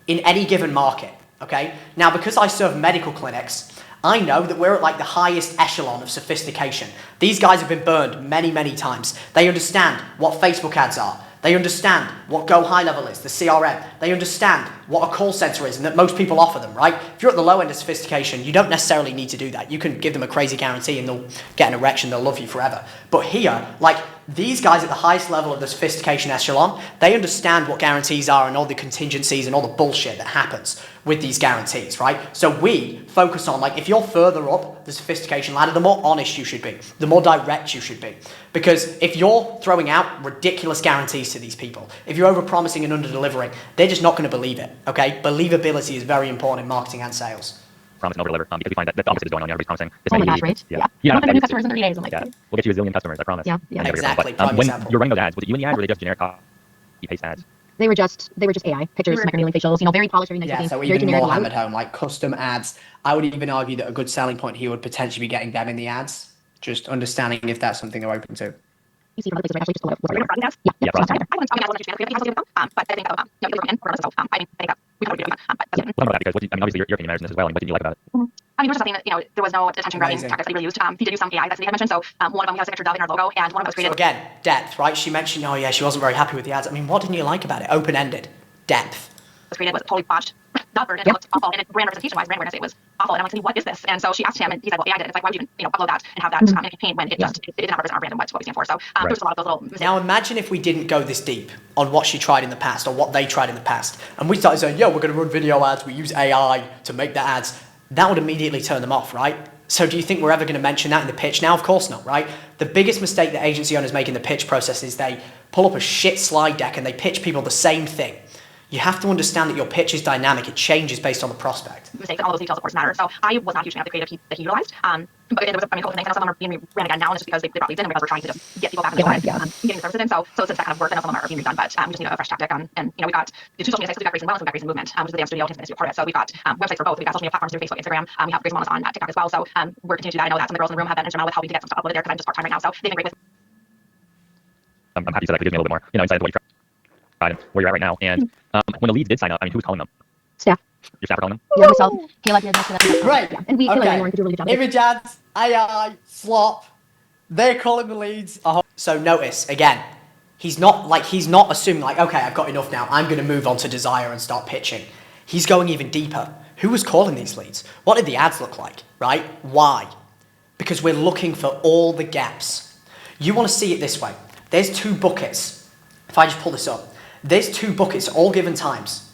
in any given market, okay? Now, because I serve medical clinics, I know that we're at the highest echelon of sophistication. These guys have been burned many, many times. They understand what Facebook ads are. They understand what Go High Level is, the CRM. They understand what a call center is and that most people offer them, right? If you're at the low end of sophistication, you don't necessarily need to do that. You can give them a crazy guarantee and they'll get an erection, they'll love you forever. But here, these guys at the highest level of the sophistication echelon, they understand what guarantees are and all the contingencies and all the bullshit that happens with these guarantees, right? So we focus on, if you're further up the sophistication ladder, the more honest you should be, the more direct you should be. Because if you're throwing out ridiculous guarantees to these people, if you're over-promising and under-delivering, they're just not going to believe it, okay? Believability is very important in marketing and sales. Promise and over-deliver, because we find that the opposite is going on. Everybody's promising this Oh many my gosh, leads. right? Yeah. You don't have new customers in 30 days. I'm like, yeah. We'll get you a zillion customers, I promise. Yeah. Exactly. But, when you're running those ads, was it you in the ad, or were they just generic copy-paste ads? They were just AI pictures, microneedling facials, very polished, very nice looking, so very even generic. more hammered home, custom ads. I would even argue that a good selling point here would potentially be getting them in the ads, just understanding if that's something they're open to. You see from other places, right? Actually, just pull it up. Yeah, So, I wouldn't but I think you look in regardless of I think that we could do Well, I'm about that because obviously you're in immersion as well. What didn't you like about it? I mean, it was just something that, there was no attention grabbing tactics that he really used. He did use some AI that Cindy had mentioned. So one of them, we have a signature dove in our logo, and one of them was created. So again, depth, right? She mentioned, oh yeah, she wasn't very happy with the ads. I mean, what didn't you like about it? Open-ended. Depth. Was created was totally botched. Not burned, it looked awful, and it brand representation-wise, brand awareness, it was awful. And I'm like, Cindy, what is this? And so she asked him, and he said, well, AI did it. It's like, why would you upload that and have that in a campaign when it did not represent our brand and what we stand for? So there was a lot of those little mistakes. Now imagine if we didn't go this deep on what she tried in the past or what they tried in the past, and we started saying, yeah, we're going to run video ads, we use AI to make the ads. That would immediately turn them off, right? So do you think we're ever going to mention that in the pitch now? Of course not, right? The biggest mistake that agency owners make in the pitch process is they pull up a shit slide deck and they pitch people the same thing. You have to understand that your pitch is dynamic. It changes based on the prospect. Mistakes and all those details, of course, matter. So I was not a huge fan of the creative that he utilized. But there was a couple of things. I know some of them are being ran again now, and it's just because they brought leads in and because we're trying to get people back in the door getting the services in. So since that kind of worked, I know some of them are being redone, but we just need a fresh tactic. And we got the two social media sites. We've got Grace and Wellness and we've got Grace and Movement, which is the dance studio and fitness part of it. So we've got websites for both. We've got social media platforms through Facebook, Instagram. We have Grace and Wellness on TikTok as well. So we're continuing to do that. I know that some of the girls in the room have been instrumental with helping to get some stuff uploaded there because I'm just part-time right now. So they've been great with. I'm happy you said that. Gives me a little bit more, insight into what you tried and where you're at right now. And when the leads did sign up, who was calling them? Staff. Your staff are calling them? Yeah, myself. Kayla did most of that. Great. Yeah. And we, Kayla and I, Lauren, could do a really good job. Image ads, AI, slop. They're calling the leads. So notice again, he's not assuming like, okay, I've got enough now. I'm going to move on to desire and start pitching. He's going even deeper. Who was calling these leads? What did the ads look like? Right? Why? Because we're looking for all the gaps. You want to see it this way. There's two buckets. If I just pull this up, there's two buckets, all given times,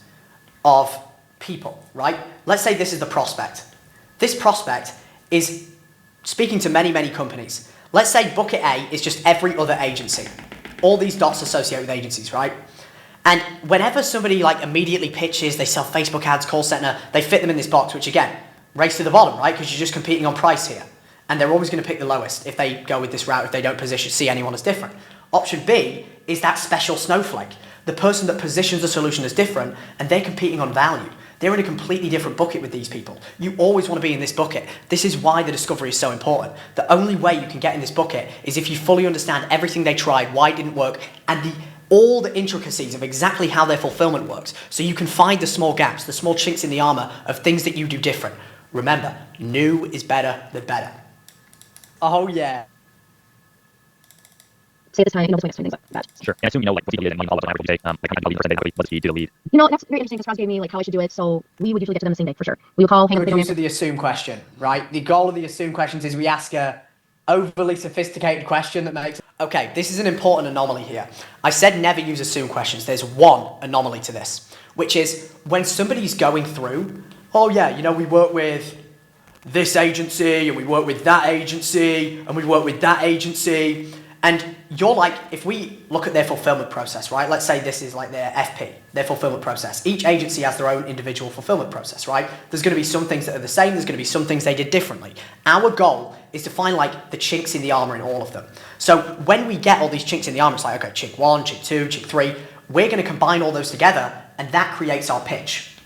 of people, right? Let's say this is the prospect. This prospect is speaking to many, many companies. Let's say bucket A is just every other agency. All these dots associate with agencies, right? And whenever somebody like immediately pitches, they sell Facebook ads, call center, they fit them in this box, which again, race to the bottom, right? Because you're just competing on price here. And they're always going to pick the lowest if they go with this route, if they don't see anyone as different. Option B is that special snowflake, the person that positions the solution as different, and they're competing on value. They're in a completely different bucket with these people. You always want to be in this bucket. This is why the discovery is so important. The only way you can get in this bucket is if you fully understand everything they tried, why it didn't work, and all the intricacies of exactly how their fulfillment works. So you can find the small gaps, the small chinks in the armor of things that you do different. Remember, new is better than better. Oh yeah. Say this time, you know, this things like that. Sure. And I assume you know like what the lead is and when you follow up on average, you say like how many leads percentage, what's the speed to the lead? You know, that's very interesting because Ross gave me like how I should do it. So we would usually get to them the same day for sure. We would call, hang up, Use the assume question, right? The goal of the assume questions is we ask a overly sophisticated question that makes... Okay, this is an important anomaly here. I said never use assume questions. There's one anomaly to this, which is when somebody's going through, oh yeah, you know, we work with this agency and we work with that agency and we work with that agency. And you're like, if we look at their fulfillment process, right? Let's say this is like their FP, their fulfillment process. Each agency has their own individual fulfillment process, right? There's going to be some things that are the same. There's going to be some things they did differently. Our goal is to find like the chinks in the armor in all of them. So when we get all these chinks in the armor, it's like, okay, chink 1, chink 2, chink 3. We're going to combine all those together and that creates our pitch.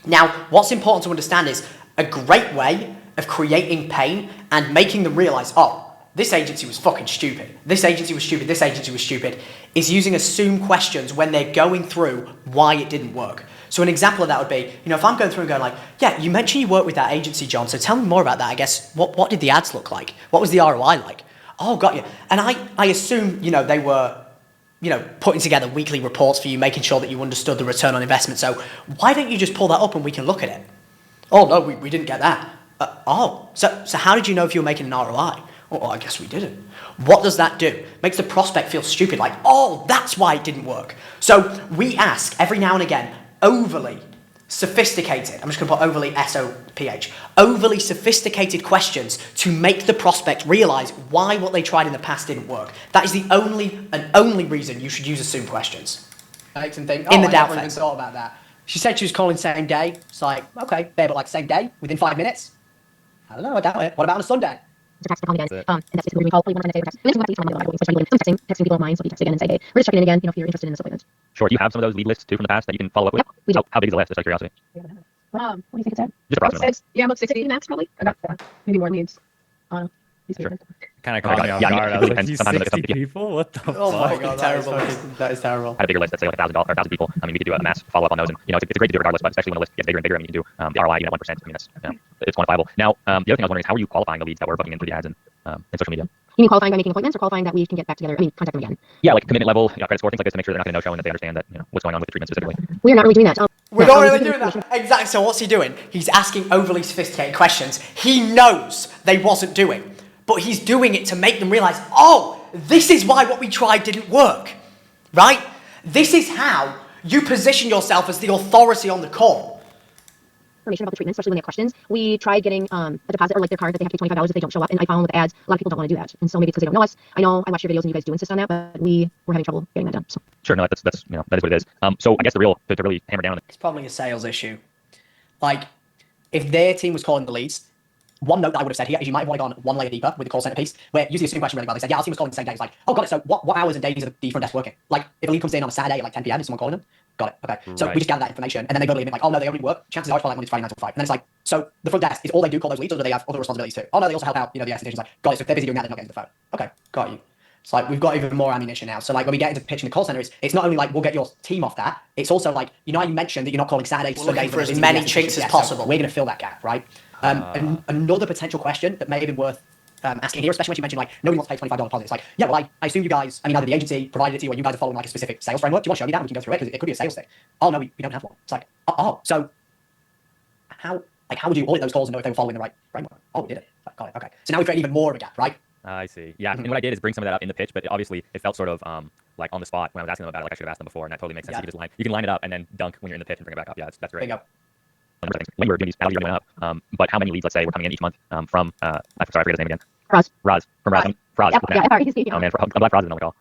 Now, what's important to understand is a great way of creating pain and making them realize, oh, this agency was fucking stupid. This agency was stupid. This agency was stupid. Is using assume questions when they're going through why it didn't work. So an example of that would be, you know, if I'm going through and going like, yeah, you mentioned you worked with that agency, John. So tell me more about that. I guess, what did the ads look like? What was the ROI like? Oh, got you. And I assume, you know, they were, you know, putting together weekly reports for you, making sure that you understood the return on investment. So why don't you just pull that up and we can look at it? Oh, no, we didn't get that. So how did you know if you were making an ROI? Oh, I guess we didn't. What does that do? Makes the prospect feel stupid, like, oh, that's why it didn't work. So we ask every now and again, overly sophisticated, I'm just going to put overly S-O-P-H, overly sophisticated questions to make the prospect realize why what they tried in the past didn't work. That is the only reason you should use assume questions. Makes them think, oh, in the doubt phase. I never even thought about that. She said she was calling same day. It's like, okay, fair, but like same day, within 5 minutes? I don't know, I doubt it. What about on a Sunday? To text to call me again. And that's basically what we call, you want to send a text. We actually want to text people, especially texting people of mine, so we text again and say, hey, we're just checking in again, you know, if you're interested in this appointment. Sure. Do you have some of those lead lists too from the past that you can follow up with? Yep, we do. How big is the list, just out of curiosity? What do you think it's at? Just approximately. About 60 max, probably. Maybe more leads. Sure. Kind of caught me off Yeah, guard. it I really was like, depends. you Sometimes it 60 comes to- people? What the Oh fuck? my god, that is terrible. That is terrible. Had a bigger list, let's say like $1,000 people. I mean, we could do a mass follow up on those, and you know, it's great to do regardless. But especially when a list gets bigger and bigger, I mean, you can do the ROI, you know, 1%. I mean, that's it's quantifiable. Now, the other thing I was wondering is how are you qualifying the leads that we're booking in through the ads and social media? You mean qualifying by making appointments or qualifying that we can get back together? I mean, contact them again. Yeah, like commitment level, you know, credit score, things like this to make sure they're not going to no show and that they understand that, you know, what's going on with the treatment specifically. We are not really doing that. We're not really doing that. Exactly. So what's he doing? He's asking overly sophisticated questions he knows they wasn't doing, but he's doing it to make them realize, oh, this is why what we tried didn't work, right? This is how you position yourself as the authority on the call. Information about the treatment, especially when they have questions. We tried getting a deposit or like their card that they have to pay $25 if they don't show up, and I found with ads, a lot of people don't want to do that, and so maybe it's because they don't know us. I know I watch your videos and you guys do insist on that, but we're having trouble getting that done. So. Sure, no, that's you know, that is what it is. So I guess the real to really hammer down on It's probably a sales issue. Like, if their team was calling the leads, one note that I would have said here is you might have wanted gone one layer deeper with the call center piece, where using the assume question really well. They said, yeah, our team was calling the same day. It's like, oh, got it. So what hours and days are the front desk working? Like, if a lead comes in on a Saturday at like 10 p.m., is someone calling them? Got it. Okay. So Right. we just gather that information, and then they verbally admit like, oh no, they already work. Chances are it's probably like Monday to Friday 9 till 5. And then it's like, so the front desk is all they do call those leads, or do they have other responsibilities too? Oh no, they also help out, you know, the extensions. Like, got it. So if they're busy doing that, they're not getting to the phone. Okay, got you. It's like we've got even more ammunition now. So like when we get into pitching the call center, it's not only like we'll get your team off that. It's also like, you know, how you mentioned that you're not calling Saturdays, Sundays for as many chinks as possible. So we're going to fill that gap, right? Another potential question that may have been worth asking here, especially when you mentioned like nobody wants to pay $25 deposits. Like, yeah, well, I assume you guys, I mean, either the agency provided it to you or you guys are following like a specific sales framework. Do you want to show me that? We can go through it because it could be a sales thing. Oh no, we don't have one. It's like, so how would you audit those calls and know if they were following the right framework? Oh, we did it. Got it. Okay. So now we've created even more of a gap, right? I see. Yeah. And what I did is bring some of that up in the pitch, but obviously it felt sort of like on the spot when I was asking them about it. Like I should have asked them before, and that totally makes sense. Yeah. You can line it up and then dunk when you're in the pitch and bring it back up. Yeah, that's great. There you go. When we're doing these penalties going up, but how many leads, let's say, were coming in each month from I forget his name again. Raz. From Raz. Raz. Yep, yeah, FR. Oh man, I'm glad Raz is on the call.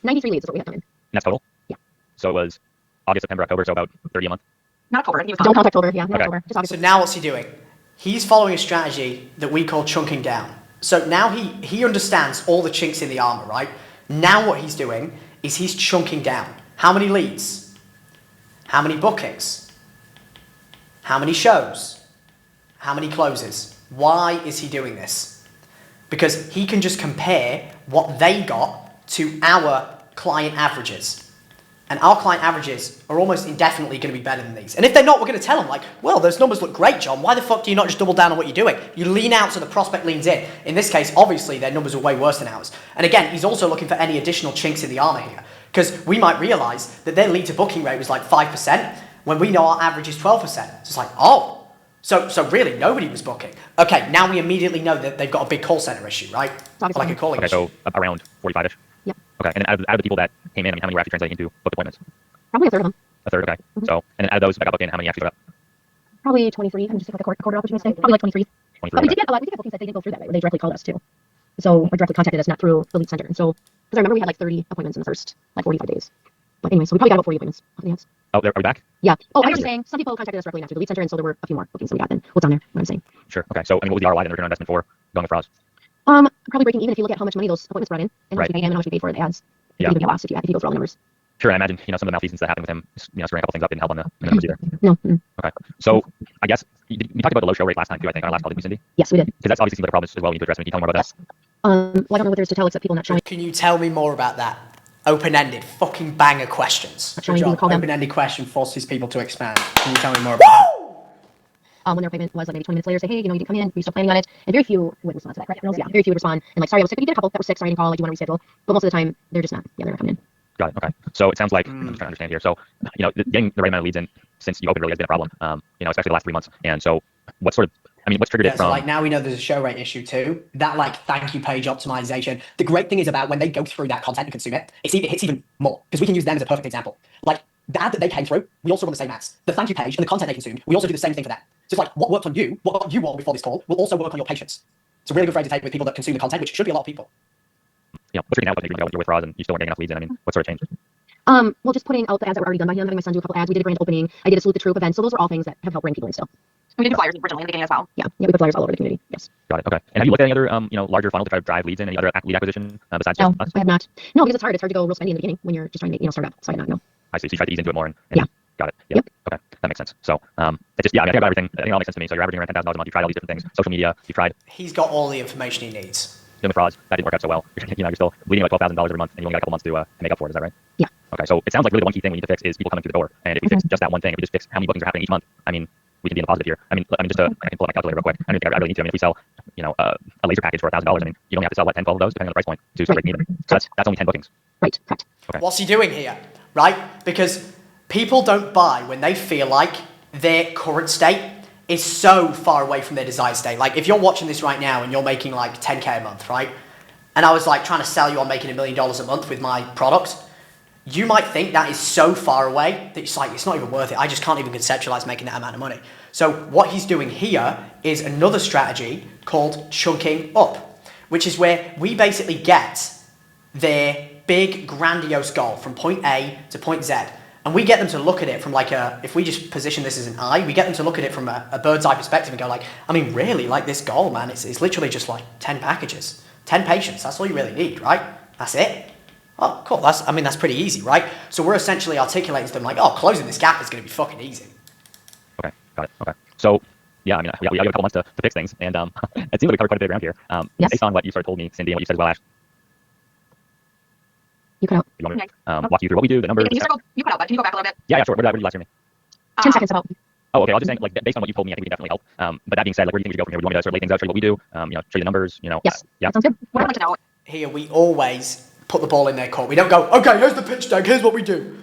93 leads is what we have come in. And that's total? Yeah. So it was August, September, October, so about 30 a month? Not October. I think it was Don't count October. Yeah, not Okay. October. Just August. So now what's he doing? He's following a strategy that we call chunking down. So now he understands all the chinks in the armor, right? Now what he's doing is he's chunking down. How many leads? How many bookings? How many shows? How many closes? Why is he doing this? Because he can just compare what they got to our client averages. And our client averages are almost indefinitely going to be better than these. And if they're not, we're going to tell them like, well, those numbers look great, John. Why the fuck do you not just double down on what you're doing? You lean out so the prospect leans in. In this case, obviously, their numbers are way worse than ours. And again, he's also looking for any additional chinks in the armor here. Because we might realize that their lead to booking rate was like 5% when we know our average is 12%. So it's like, oh, so really nobody was booking. Okay, now we immediately know that they've got a big call center issue, right? Like a calling issue. So around 45-ish? Yep. Okay, and out of the people that came in, I mean, how many were actually translating into booked appointments? Probably a third of them. A third, okay. Mm-hmm. So, and then out of those that got booked in, how many actually showed up? Probably 23. I'm just like a quarter opportunity today. Probably like 23. 23, But we okay. did get a lot. We did get bookings that they didn't go through that way. Where they directly called us too. So or directly contacted us, not through the lead center. And so, because I remember we had like 30 appointments in the first like 45 days. But anyway, so we probably got about 40 appointments off the hands. Oh, are we back? Yeah. Oh, I was just saying, some people contacted us directly not through the lead center, and so there were a few more bookings than we got then. What's on there? What I'm saying. Sure, okay. So, I mean, what was the ROI then, return on investment for going with Roz? Probably breaking even if you look at how much money those appointments brought in and how much we paid him and how much we paid for the ads. Yeah. You would get lost if you go through all the numbers. Sure, I imagine, some of the malfeasance that happened with him, screwing a couple things up didn't help on the numbers either. No. Okay. So, I guess, we talked about the low show rate last time too, I think, on our last call, didn't we, Cindy? Yes, we did. Because that's obviously seems like a problem as well we need to address. Can you tell me more about Yes. Well, I don't know what there is to tell except people not showing. Can you tell me more about that? Open-ended, fucking banger questions. Not showing you call them. Open-ended question forces people to expand. Can you tell me more about When their appointment was like maybe 20 minutes later, say, hey, you didn't come in, you're still planning on it. And very few would respond to that, correct? Yeah, very few would respond. And like, sorry, I was sick, but you did a couple that were sick, sorry, I didn't call, like, you want to reschedule. But most of the time, they're just not. Yeah, they're not coming in. Got it. Okay. So it sounds like I'm just trying to understand here. So, getting the right amount of leads in since you opened really has been a problem. Especially the last 3 months. And so, what's triggered it So from? like now we know there's a show rate issue too. That like thank you page optimization. The great thing is about when they go through that content and consume it, it hits even more because we can use them as a perfect example. Like the ad that they came through, we also run the same ads. The thank you page and the content they consumed, we also do the same thing for that. So it's like what worked on you, what got you on before this call, will also work on your patients. It's a really good phrase to take with people that consume the content, which should be a lot of people. What's your now you're with Roz and you still weren't getting enough leads in? I mean, what sort of changed? Well, just putting out the ads that were already done by him, having my son do a couple ads. We did a grand opening. I did a salute the troop event. So those are all things that have helped bring people in still. We did do flyers originally in the beginning as well. Yeah, we put flyers all over the community. Yes. Got it. Okay. And have you looked at any other, larger funnel to try to drive leads in? Any other lead acquisition besides No, just us? I have not. No, because it's hard. It's hard to go real spendy in the beginning when you're just trying to start up. So I don't know. I see. So you tried to ease into it more and Yeah. Got it. Yeah. Yep. Okay. That makes sense. So, I think about everything. I think it all makes sense to me. So you're averaging around $10,000 a month. You tried all these different things. Social media. You tried He's got all the information he needs. dealing with Roz. That didn't work out so well. You're still bleeding like $12,000 every month, and you only got a couple months to make up for it. Is that right? Yeah. Okay. So it sounds like really the one key thing we need to fix is people coming through the door. And if we fix just that one thing, if we just fix how many bookings are happening each month, I mean, we can be in the positive here. I mean, just I can pull up my calculator real quick. I don't think I really need to. I mean, if we sell, a laser package for $1,000, I mean, you only have to sell 10, 12 of those, depending on the price point, to start breaking even. So that's only 10 bookings. Right. Correct. Okay. What's he doing here, right? Because people don't buy when they feel like their current state is so far away from their desired state. Like if you're watching this right now and you're making like 10K a month, right? And I was like trying to sell you on making $1 million a month with my product, you might think that is so far away that it's like, it's not even worth it. I just can't even conceptualize making that amount of money. So what he's doing here is another strategy called chunking up, which is where we basically get their big grandiose goal from point A to point Z. And we get them to look at it from like if we just position this as an eye, we get them to look at it from a bird's eye perspective and go like, I mean, really, like this goal, man, it's literally just like 10 packages, 10 patients. That's all you really need, right? That's it. Oh, cool. That's pretty easy, right? So we're essentially articulating to them like, oh, closing this gap is going to be fucking easy. Okay, got it. Okay. So, yeah, I mean, we got a couple months to fix things, and it seems like we covered quite a bit of ground here. Yes. Based on what you sort of told me, Cindy, and what you said as well, Ash, You cut out. You want me to walk you through what we do, the numbers? You cut out, but can you go back a little bit? Yeah, sure. Where did you last hear me? 10 seconds about. Oh, okay. I was just saying, like, based on what you told me, I think we can definitely help. But that being said, like, where do you think we should go from here? Do you want me to sort of lay things out, show you what we do, show you the numbers, Yes. Yeah. That sounds good. What I'd like to know. Here, we always put the ball in their court. We don't go, okay, here's the pitch deck, here's what we do.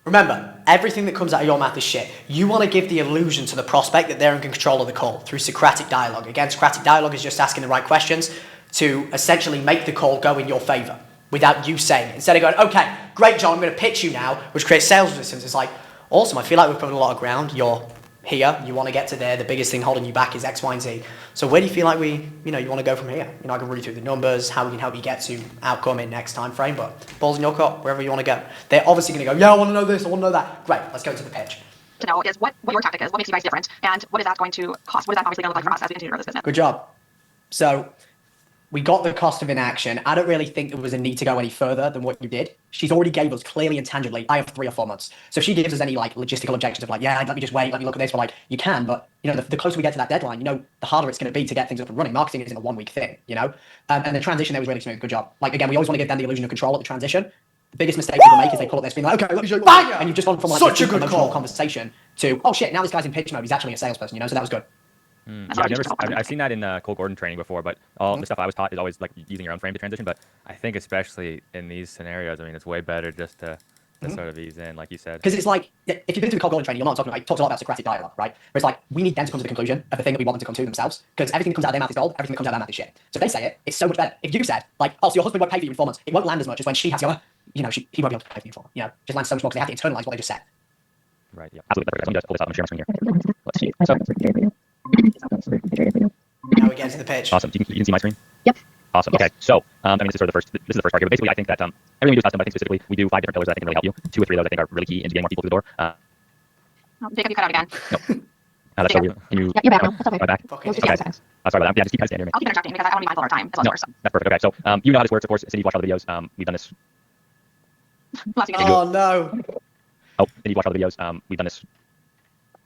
Remember, everything that comes out of your mouth is shit. You want to give the illusion to the prospect that they're in control of the call through Socratic dialogue. Again, Socratic dialogue is just asking the right questions to essentially make the call go in your favour without you saying it. Instead of going, okay, great, John, I'm going to pitch you now, which creates sales resistance. It's like, awesome, I feel like we've covered a lot of ground. You're here, you want to get to there, the biggest thing holding you back is X, Y, and Z. So where do you feel like you want to go from here? I can read you through the numbers, how we can help you get to outcome in next time frame, but balls in your court, wherever you want to go. They're obviously going to go, yeah, I want to know this, I want to know that. Great, let's go to the pitch. To know is what your tactic is, what makes you guys different, and what is that going to cost? What is that obviously going to look like for us as we continue to grow this business? Good job. So we got the cost of inaction. I don't really think there was a need to go any further than what you did. She's already gave us clearly and tangibly, I have 3 or 4 months. So if she gives us any like logistical objections of like, yeah, let me just wait, let me look at this, but like, you can, but the closer we get to that deadline, the harder it's going to be to get things up and running. Marketing isn't a 1-week thing, and the transition there was really smooth. Good job. Like, again, we always want to give them the illusion of control at the transition. The biggest mistake people make is they pull up their screen like, okay, let me show you what Banger! and you've just gone from like Such a this good emotional call. conversation to, oh shit, now this guy's in pitch mode, he's actually a salesperson, so that was good. Yeah, I've seen that in Cole Gordon training before, but all the stuff I was taught is always like using your own frame to transition. But I think especially in these scenarios, I mean, it's way better just to sort of ease in, like you said. Because it's like, if you've been through Cole Gordon training, you're not talking about, he talks a lot about Socratic dialogue, right? Where it's like, we need them to come to the conclusion of the thing that we want them to come to themselves. Because everything that comes out of their mouth is gold, everything that comes out of their mouth is shit. So if they say it, it's so much better. If you said, like, oh, so your husband won't pay for you in 4 months, it won't land as much as when she has to go, he won't be able to pay for you in 4 months. Just lands so much more because they have to internalize what they just said. Right, yeah. Absolutely. Let me just pull this up and share my screen here. Let's see. So, Now we get to the pitch. awesome. You can see my screen? Yep. Awesome. Yes. Okay. So, I mean, this is the first part here. But basically, I think that everything we do is custom, but I think specifically we do 5 different pillars that I think can really help you. 2 or 3 of those I think are really key into getting more people through the door. Jacob, you cut out again. That's so can you? Yeah, you're back now. That's okay. Am I back? Okay. Those are Okay. seconds. Sorry about that. Yeah, just keep kind of standing near me. I'll keep interjecting because I don't want to be mindful of our time. It's No, yours. that's perfect. Okay. So, you know how this works, of course. Cindy, you've watched all the videos. We've done this. Oh no. Oh, Cindy, you've watched all the videos. We've done this.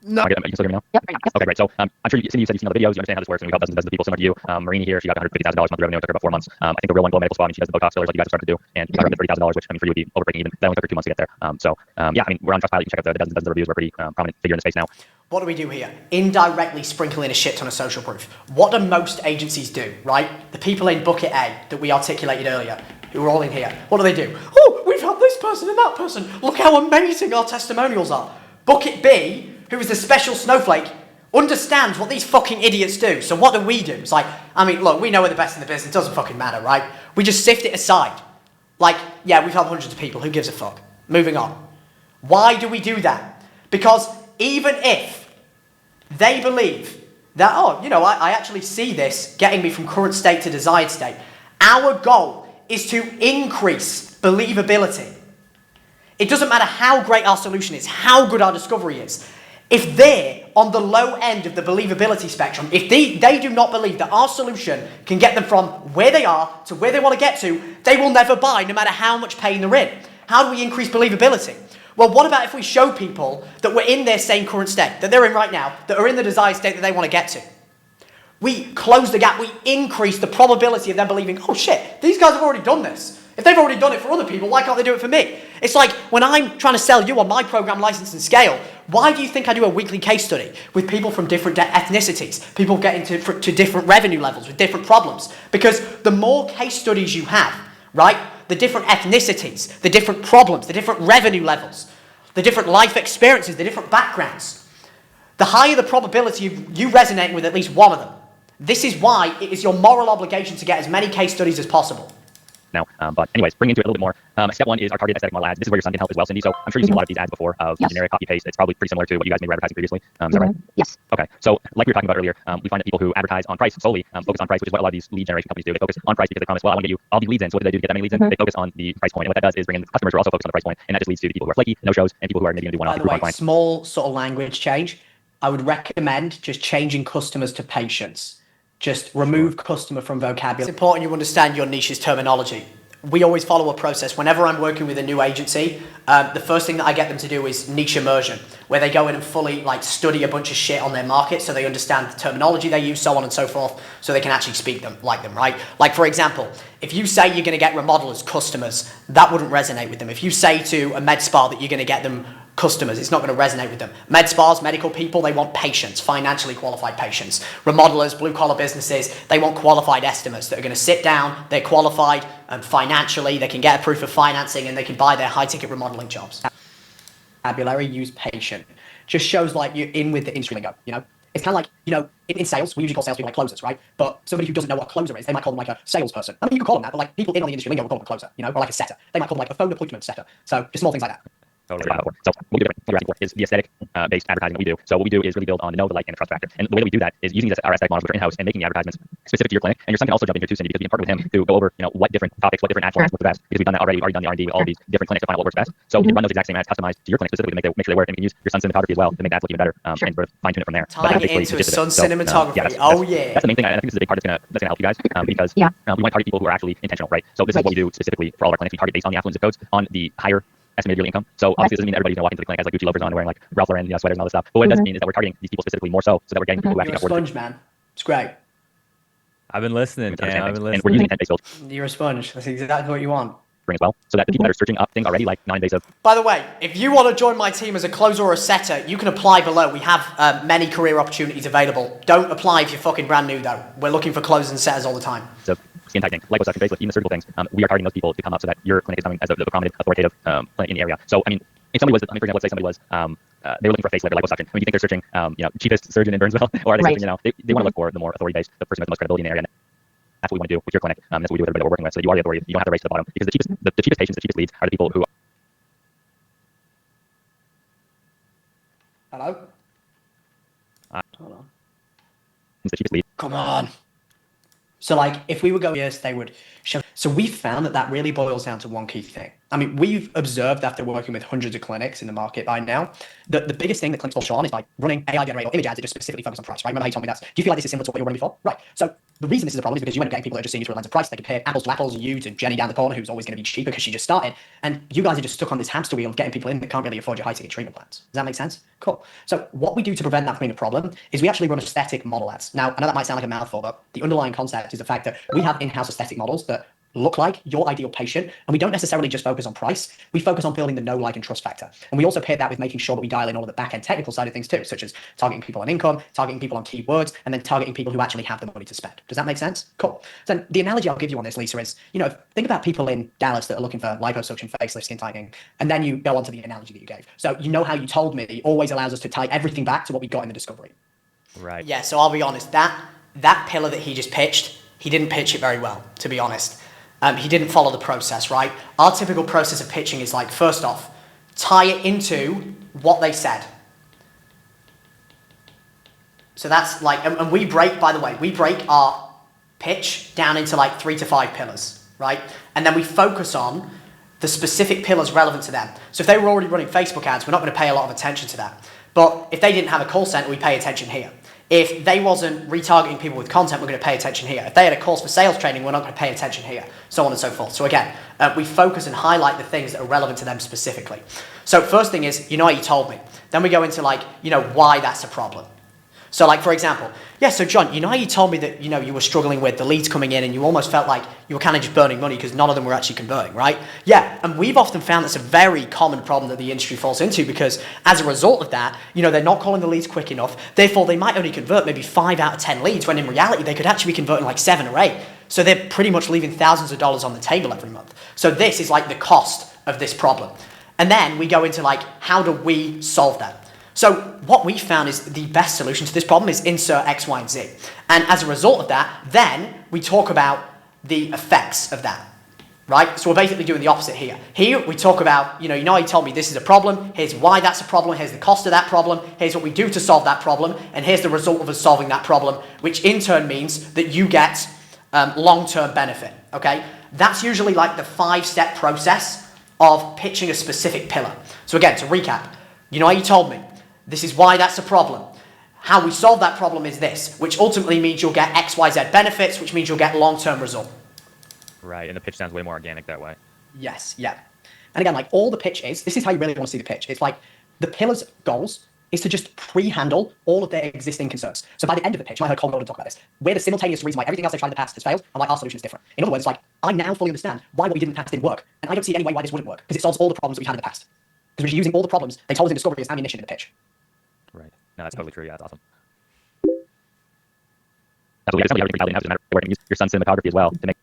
No. You can still hear me now? Yep. Okay, great. So I'm sure Cindy, you said you've seen all the videos, you understand how this works, and we've helped dozens and dozens of people similar to you. Marini here, she got $150,000 monthly revenue. It took her about 4 months. I think the real one, Glow Medical Spa, I mean, she does the Botox fillers like you guys have started to do, and you got her up to $30,000, which I mean, for you would be over breaking even. That only took her 2 months to get there. Yeah, I mean, we're on Trustpilot. You can check out the dozens and dozens of reviews. We're a pretty prominent figure in the space now. What do we do here? Indirectly sprinkle in a shit ton of social proof. What do most agencies do, right? The people in bucket A that we articulated earlier, who are all in here, what do? Oh, we've had this person and that person. Look how amazing our testimonials are. Bucket B, who is the special snowflake, understands what these fucking idiots do. So what do? It's like, I mean, look, we know we're the best in the business. It doesn't fucking matter, right? We just sift it aside. Like, yeah, we've had hundreds of people. Who gives a fuck? Moving on. Why do we do that? Because even if they believe that, I actually see this getting me from current state to desired state, our goal is to increase believability. It doesn't matter how great our solution is, how good our discovery is. If they're on the low end of the believability spectrum, if they do not believe that our solution can get them from where they are to where they want to get to, they will never buy no matter how much pain they're in. How do we increase believability? Well, what about if we show people that we're in their same current state, that they're in right now, that are in the desired state that they want to get to? We close the gap, we increase the probability of them believing, oh shit, these guys have already done this. If they've already done it for other people, why can't they do it for me? It's like when I'm trying to sell you on my program License and Scale, why do you think I do a weekly case study with people from different ethnicities, people getting to different revenue levels with different problems? Because the more case studies you have, right, the different ethnicities, the different problems, the different revenue levels, the different life experiences, the different backgrounds, the higher the probability of you resonating with at least one of them. This is why it is your moral obligation to get as many case studies as possible. Now, but anyways, bring into it a little bit more. Step 1 is our target aesthetic model ads. This is where your son can help as well, Cindy. So I'm sure you've seen a lot of these ads before of generic copy paste. It's probably pretty similar to what you guys maybe were advertising previously. Is that right? Yes. Okay. So like we were talking about earlier, we find that people who advertise on price solely focus on price, which is what a lot of these lead generation companies do. They focus on price because they promise, well, I want to get you all these leads in. So what do they do to get that many leads in? They focus on the price point. And what that does is bring in customers who are also focused on the price point, and that just leads to the people who are flaky, no-shows, and people who are maybe going to do one-off. By the way, small sort of language change. I would recommend just changing customers to patients. Just remove customer from vocabulary. It's important you understand your niche's terminology. we always follow a process. Whenever I'm working with a new agency, the first thing that I get them to do is niche immersion, where they go in and fully like study a bunch of shit on their market so they understand the terminology they use, so on and so forth, so they can actually speak them, right? Like for example, if you say you're going to get remodelers customers, that wouldn't resonate with them. If you say to a med spa that you're going to get them customers, it's not going to resonate with them. Med spas, medical people, they want patients, financially qualified patients. Remodelers, blue collar businesses, they want qualified estimates that are going to sit down, they're qualified financially, they can get a proof of financing, and they can buy their high ticket remodeling jobs. Vocabulary, use patient. Just shows like you're in with the industry lingo, you know? It's kind of like, you know, in sales, we usually call salespeople like closers, right? But somebody who doesn't know what a closer is, they might call them like a salesperson. I mean, you can call them that, but like people in on the industry lingo will call them a closer, you know, or like a setter. They might call them like a phone appointment setter. So just small things like that. Totally. So what we do, what you're asking for is the aesthetic based advertising that we do. So what we do is really build on the know, the like, and the trust factor. And the way that we do that is using our aesthetic models which are in-house and making the advertisements specific to your clinic. And your son can also jump in here too, Cindy, because we can partner with him to go over, you know, what different topics, what different ad formats work the best. Because we've done that already. We've already done the R&D, all these different clinics to find out what works best. So we can run those exact same ads customized to your clinic specifically to make sure they work. And we can use your son's cinematography as well to make that look even better and sort of fine tune it from there. Tying it into his son's cinematography. That's the main thing. I think this is a big part that's gonna help you guys because we want to target people who are actually intentional, right? So this is what we do specifically for all of our clinics. We target based on the affluent zip codes on the higher estimated yearly income. So obviously, it doesn't mean that everybody's gonna walk into the clinic as like Gucci loafers on, wearing like Ralph Lauren, sweaters and all this stuff. But what it does mean is that we're targeting these people specifically more so that we're getting people who actually You're a afford sponge, man. It's great. I've been listening, Cam. I've been listening. And we're using intent-based filters You're a sponge. That's exactly what you want. as well, so that the people that are searching up things already like non-invasive. By the way, if you want to join my team as a closer or a setter, you can apply below. We have many career opportunities available. Don't apply if you're fucking brand new though. We're looking for closers and setters all the time. So skin tightening, liposuction, facelift, even the surgical things. We are targeting those people to come up so that your clinic is coming as the prominent, authoritative clinic in the area. So I mean, if somebody was, for example, let's say somebody was, they were looking for a facelift or liposuction. I mean, do you think they're searching, cheapest surgeon in Burnsville, or are they searching, they want to look for the more authority-based, the person with the most credibility in the area. That's what we want to do with your clinic. That's what we do with everybody that we're working with. So that you are the authority. You don't have to race to the bottom because the cheapest patients, the cheapest leads are the people who. Hello. Hold on. The cheapest lead. Come on. So like, if we were going, yes, they would show. So we found that really boils down to one key thing. I mean, we've observed after working with hundreds of clinics in the market by now, that the biggest thing that clinics will show on is like running AI generated or image ads that just specifically focus on price, right? Remember how you told me that? Do you feel like this is similar to what you were running before? Right. So the reason this is a problem is because you end up getting people that are just seeing you through a lens of price. They compare apples to apples, you to Jenny down the corner, who's always going to be cheaper because she just started. And you guys are just stuck on this hamster wheel of getting people in that can't really afford your high ticket treatment plans. Does that make sense? Cool. So what we do to prevent that from being a problem is we actually run aesthetic model ads. Now, I know that might sound like a mouthful, but the underlying concept is the fact that we have in-house aesthetic models that look like your ideal patient, and we don't necessarily just focus on price. We focus on building the know, like, and trust factor. And we also pair that with making sure that we dial in all of the back-end technical side of things too, such as targeting people on income, targeting people on keywords, and then targeting people who actually have the money to spend. Does that make sense? Cool. So the analogy I'll give you on this, Lisa, is, think about people in Dallas that are looking for liposuction, facelift, skin tightening, and then you go on to the analogy that you gave. So you know how you told me always allows us to tie everything back to what we got in the discovery. Right. Yeah, so I'll be honest, that pillar that he just pitched, he didn't pitch it very well, to be honest. He didn't follow the process, right? Our typical process of pitching is like, first off, tie it into what they said. So that's like, and we break, by the way, we break our pitch down into like 3 to 5 pillars, right? And then we focus on the specific pillars relevant to them. So if they were already running Facebook ads, we're not going to pay a lot of attention to that. But if they didn't have a call center, we pay attention here. If they wasn't retargeting people with content, we're going to pay attention here. If they had a course for sales training, we're not going to pay attention here, so on and so forth. So again, we focus and highlight the things that are relevant to them specifically. So first thing is, how you told me. Then we go into like, why that's a problem. So like, for example, yeah, so John, how you told me that, you were struggling with the leads coming in and you almost felt like you were kind of just burning money because none of them were actually converting, right? Yeah, and we've often found that's a very common problem that the industry falls into because as a result of that, they're not calling the leads quick enough. Therefore, they might only convert maybe 5 out of 10 leads when in reality, they could actually be converting like 7 or 8. So they're pretty much leaving thousands of dollars on the table every month. So this is like the cost of this problem. And then we go into like, how do we solve that? So what we found is the best solution to this problem is insert X, Y, and Z. And as a result of that, then we talk about the effects of that, right? So we're basically doing the opposite here. Here we talk about, you told me this is a problem, here's why that's a problem, here's the cost of that problem, here's what we do to solve that problem, and here's the result of us solving that problem, which in turn means that you get long-term benefit, okay? That's usually like the 5-step process of pitching a specific pillar. So again, to recap, how you told me, this is why that's a problem. How we solve that problem is this, which ultimately means you'll get X, Y, Z benefits, which means you'll get long-term result. Right, and the pitch sounds way more organic that way. Yes, yeah. And again, like all the pitch this is how you really want to see the pitch. It's like the pillars' goals is to just pre-handle all of their existing concerns. So by the end of the pitch, I heard Cole Golden talk about this. We're the simultaneous reason why everything else they've tried in the past has failed, and why our solution is different. In other words, like I now fully understand why what we did in the past didn't work, and I don't see any way why this wouldn't work, because it solves all the problems that we had in the past. Because we're just using all the problems they told us in Discovery as ammunition in the pitch. Right. No, that's totally true. Yeah, that's awesome. Absolutely. It's something everything doesn't matter where to use your son's cinematography as well to make.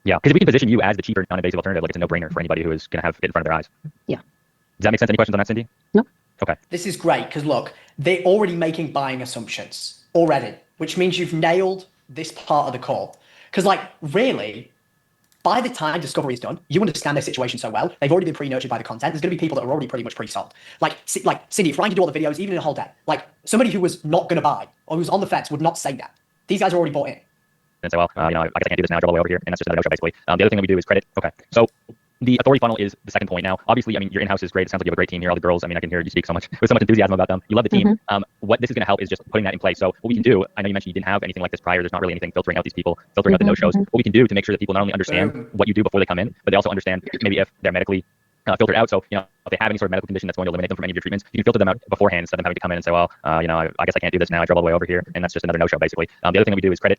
Yeah, because if we can position you as the cheaper, non-invasive alternative, like it's a no-brainer for anybody who is going to have it in front of their eyes. Yeah. Does that make sense? Any questions on that, Cindy? No. Okay. This is great because look, they're already making buying assumptions already, which means you've nailed this part of the call. Because like really, by the time Discovery is done, you understand their situation so well. They've already been pre-nurtured by the content. There's going to be people that are already pretty much pre-sold. Like Cindy, if Ryan could do all the videos, even in a whole day, like somebody who was not going to buy or who's on the fence would not say that. These guys are already bought in. And say, well, I guess I can't do this now. I drove all the way over here, and that's just another no-show, basically. The other thing that we do is credit. Okay, so the authority funnel is the second point. Now, obviously, I mean, your in-house is great. It sounds like you have a great team here. All the girls, I mean, I can hear you speak so much with so much enthusiasm about them. You love the team. What this is going to help is just putting that in place. So what we can do, I know you mentioned you didn't have anything like this prior. There's not really anything filtering out these people, filtering out the no-shows. What we can do to make sure that people not only understand what you do before they come in, but they also understand maybe if they're medically filtered out. So, you know, if they have any sort of medical condition that's going to eliminate them from any of your treatments, you can filter them out beforehand instead of having to come in and say, well, you know, I guess I can't do this now. I drove all the way over here, and that's just another no-show, basically. The other thing that we do is credit.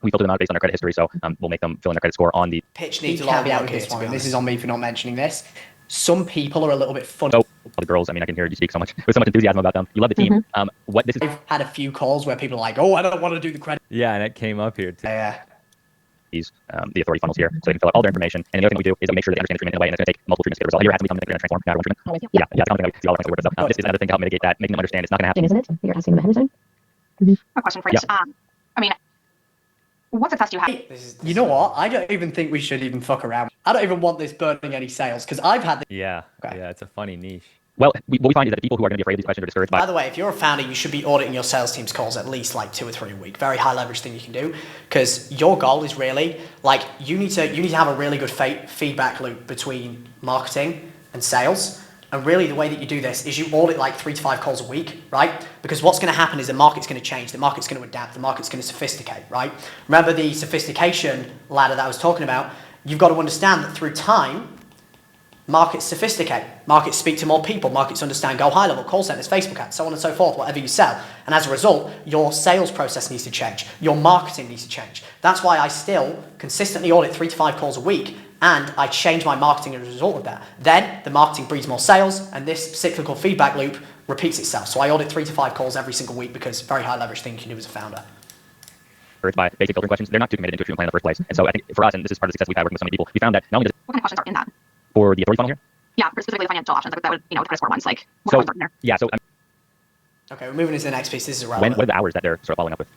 We filter them out based on their credit history, so we'll make them fill in their credit score on the pitch needs a lot of work here. This is on me for not mentioning this. Some people are a little bit funny. So, all the girls, I mean, I can hear you speak so much with so much enthusiasm about them. You love the team. What this is. I've had a few calls where people are like, oh, I don't want to do the credit. Yeah, and it came up here too. Yeah. The authority funnels here, so they can fill out all their information. And the other thing we do is we make sure they understand the treatment in a way, and it's going to take multiple treatments to get a result. Have you ever had somebody come in and transform now one treatment? Yeah, it's the thing that we see all the work stuff. This is another thing to help mitigate that, making them understand it's not going to happen. Isn't it? You're asking them ahead of time. A question for you. I mean, what success do you have? You know what? I don't even think we should even fuck around. I don't even want this burning any sales because I've had. Yeah, yeah, it's a funny niche. Well, what we find is that the people who are going to be afraid of these questions are discouraged By the way, if you're a founder, you should be auditing your sales team's calls at least like 2 or 3 a week. Very high leverage thing you can do because your goal is really like you need to have a really good feedback loop between marketing and sales. And really the way that you do this is you audit like 3 to 5 calls a week, right? Because what's going to happen is the market's going to change, the market's going to adapt, the market's going to sophisticate, right? Remember the sophistication ladder that I was talking about? You've got to understand that through time, markets sophisticate, markets speak to more people, markets understand go high level, call centers, Facebook ads, so on and so forth, whatever you sell. And as a result, your sales process needs to change, your marketing needs to change. That's why I still consistently audit 3 to 5 calls a week, and I change my marketing as a result of that. Then the marketing breeds more sales, and this cyclical feedback loop repeats itself. So I audit 3 to 5 calls every single week because very high leverage thing you can do as a founder. by basic filtering questions. They're not too committed into a treatment plan in the first place. And so I think for us, and this is part of the success we've had working with so many people, we found that not only does What kind of questions are in that? for the authority funnel here. Yeah, specifically the financial options. Like that would, you know, the credit score ones. Like what So ones are in there? yeah, so Okay, we're moving into the next piece. This is what irrelevant. are the hours that they're sort of following up with?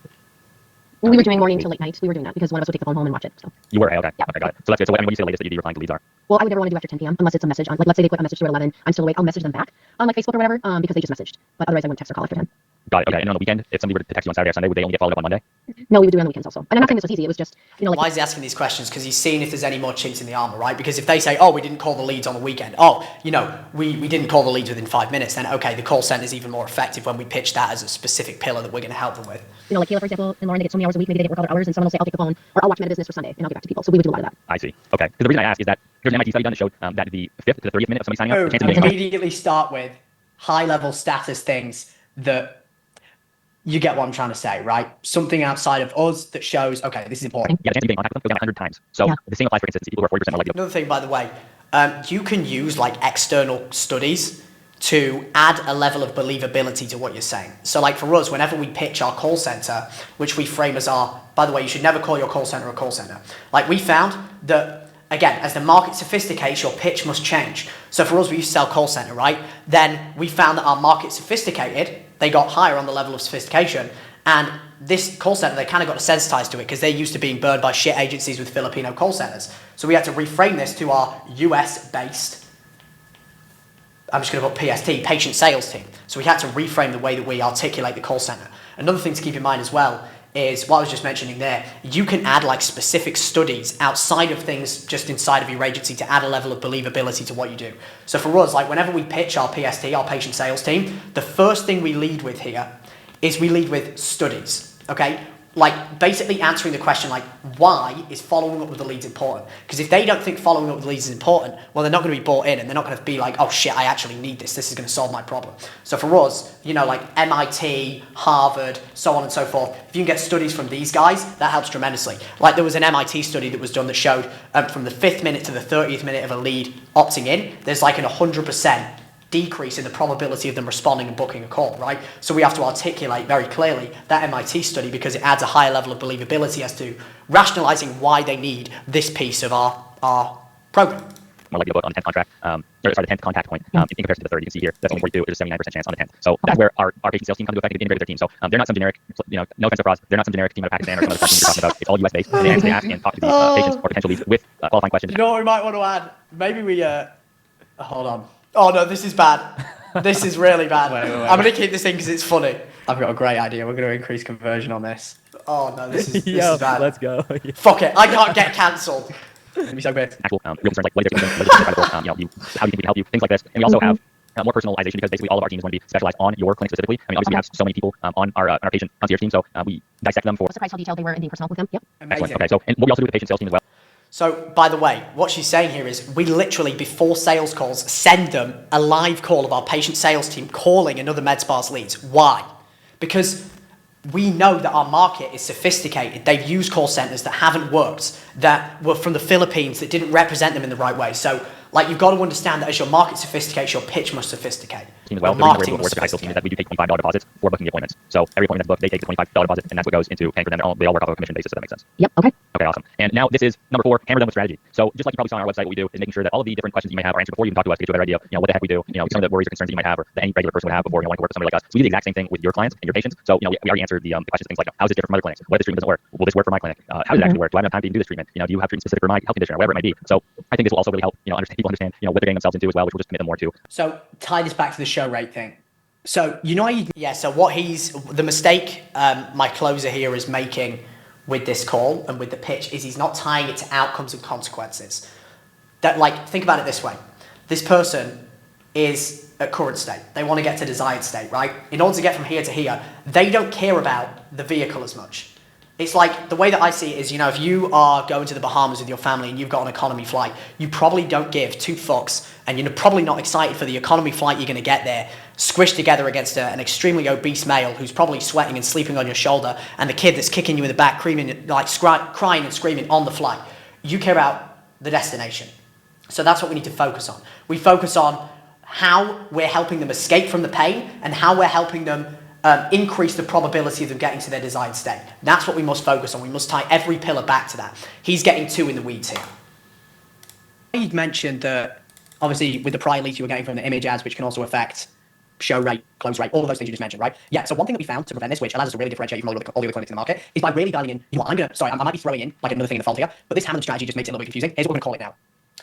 We were doing morning till late night. We were doing that because one of us would take the phone home and watch it. So, You were okay. Yeah. Okay, got it. So that's good. So I mean, when you say the latest that you do replying to leads are. well, I would never want to do after 10 p.m. unless it's a message on, like, let's say they put a message through at 11. I'm still awake. I'll message them back on like Facebook or whatever, because they just messaged. But otherwise, I wouldn't text or call after 10. Got it. Okay. And on the weekend, if somebody were to text you on Saturday or Sunday, would they only get followed up on Monday? No, we would do it on the weekends also. And I'm not saying this was easy. It was just, you know, like. Why is he asking these questions? Because he's seeing if there's any more chinks in the armor, right? Because if they say, oh, we didn't call the leads on the weekend. Oh, you know, we didn't call the leads within 5 minutes. Then, okay, the call center is even more effective when we pitch that as a specific pillar that we're going to help them with. You know, like Kayla, for example, and Lauren, they get so many hours a week, maybe they didn't work other hours, and someone will say, I'll take the phone, or I'll watch Meta Business for Sunday, and I'll get back to people. So we would do a lot of that. I see. Okay. Because the reason I ask is that there's an MIT study done that showed that the 5th to the 30th minute of somebody signing up, the chance of getting Immediately start with high-level status things that you get what I'm trying to say, right? Something outside of us that shows, okay, this is important. yeah, the chance of getting contact with them goes down 100 times. So Yeah. the same applies for consistency. People who are 40% more likely to Another thing, by the way, you can use like external studies to add a level of believability to what you're saying. So like for us, whenever we pitch our call center, which we frame as our, by the way, you should never call your call center a call center. Like we found that, again, as the market sophisticates, your pitch must change. So for us, we used to sell call center, right? Then we found that our market sophisticated, they got higher on the level of sophistication. And this call center, they kind of got desensitized to it because they're used to being burned by shit agencies with Filipino call centers. So we had to reframe this to our US-based, I'm just going to put PST, patient sales team. So we had to reframe the way that we articulate the call center. Another thing to keep in mind as well is what I was just mentioning there. You can add like specific studies outside of things just inside of your agency to add a level of believability to what you do. So for us, like whenever we pitch our PST, our patient sales team, the first thing we lead with here is we lead with studies, okay? like basically answering the question like, why is following up with the leads important? Because if they don't think following up with the leads is important, well, they're not going to be bought in, and they're not going to be like, oh shit, I actually need this. This is going to solve my problem. So for us, you know, like MIT, Harvard, so on and so forth, if you can get studies from these guys, that helps tremendously. Like there was an MIT study that was done that showed from the 5th minute to the 30th minute of a lead opting in, there's like an 100% decrease in the probability of them responding and booking a call, right? So we have to articulate very clearly that MIT study because it adds a higher level of believability as to rationalizing why they need this piece of our program. More likely to book on the 10th contract, the 10th contact point in comparison to the third. You can see here that's only 42. There's a 79% chance on the 10th. So that's where our patient sales team comes into effect and integrate with their team. So they're not some generic, no offense to Frost, they're not some generic team out of Pakistan or some other country you're talking about. It's all US based. They ask and talk to the patients or potential leads with qualifying questions. You know what we might want to add? Maybe we hold on. Oh no, this is bad. This is really bad. Wait. I'm going to keep this in because it's funny. I've got a great idea. We're going to increase conversion on this. Oh no, this is bad. Let's go. Fuck it. I can't get cancelled. It'd be so bad. Actual real concerns like what is their how do you think we can help you, things like this. And we also have more personalization because basically all of our teams want to be specialized on your clinic specifically. I mean, obviously we have so many people on our patient concierge team, so we dissect them for. I was surprised how detailed they were in being personal with them. Yep. Amazing. Excellent. Okay, so and what we also do with the patient sales team as well. So, by the way, what she's saying here is we literally, before sales calls, send them a live call of our patient sales team calling another MedSpa's leads. Why? Because we know that our market is sophisticated. They've used call centers that haven't worked, that were from the Philippines, that didn't represent them in the right way. So, like, you've got to understand that as your market sophisticates, your pitch must sophisticate. As well, the reason we're able to work with the high sales team is that we do take $25 deposits for booking the appointments. So every appointment that's booked, they take the $25 deposit, and that's what goes into paying for them. They all work off of a commission basis, if that makes sense. Yep. Okay. Okay, awesome. And now this is number 4, hammer them with strategy. So just like you probably saw on our website, what we do is making sure that all of the different questions you may have are answered before you even talk to us to get you a better idea, what the heck we do, some of the worries or concerns that you might have or that any regular person would have before wanting to work with somebody like us. So we do the exact same thing with your clients and your patients. So, we already answered the questions, things like, how is this different from other clinics? What if this treatment doesn't work? Will this work for my clinic? How does it actually work? Do I have enough time to even do this treatment? Do you have treatment specific for my health condition or whatever it might be? So I think this will also really help, people understand, what they're getting themselves into as well, which will just commit them more to. So tie this back to the show rate thing. So, so what the mistake my closer here is making with this call and with the pitch is he's not tying it to outcomes and consequences. That, like, think about it this way. This person is at current state. They want to get to desired state, right? In order to get from here to here, they don't care about the vehicle as much. It's like, the way that I see it is, if you are going to the Bahamas with your family and you've got an economy flight, you probably don't give 2 fucks, and you're probably not excited for the economy flight you're going to get there, squished together against an extremely obese male who's probably sweating and sleeping on your shoulder, and the kid that's kicking you in the back, crying and screaming on the flight. You care about the destination. So that's what we need to focus on. We focus on how we're helping them escape from the pain and how we're helping them increase the probability of them getting to their desired state. That's what we must focus on. We must tie every pillar back to that. He's getting 2 in the weeds here. You'd mentioned that, obviously, with the prior leads you were getting from the image ads, which can also affect show rate, close rate, all of those things you just mentioned, right? Yeah, so one thing that we found to prevent this, which allows us to really differentiate from all the other clinics in the market, is by really dialing in, I might be throwing in like another thing in the fold here, but this hammer strategy just makes it a little bit confusing. Here's what we're going to call it now.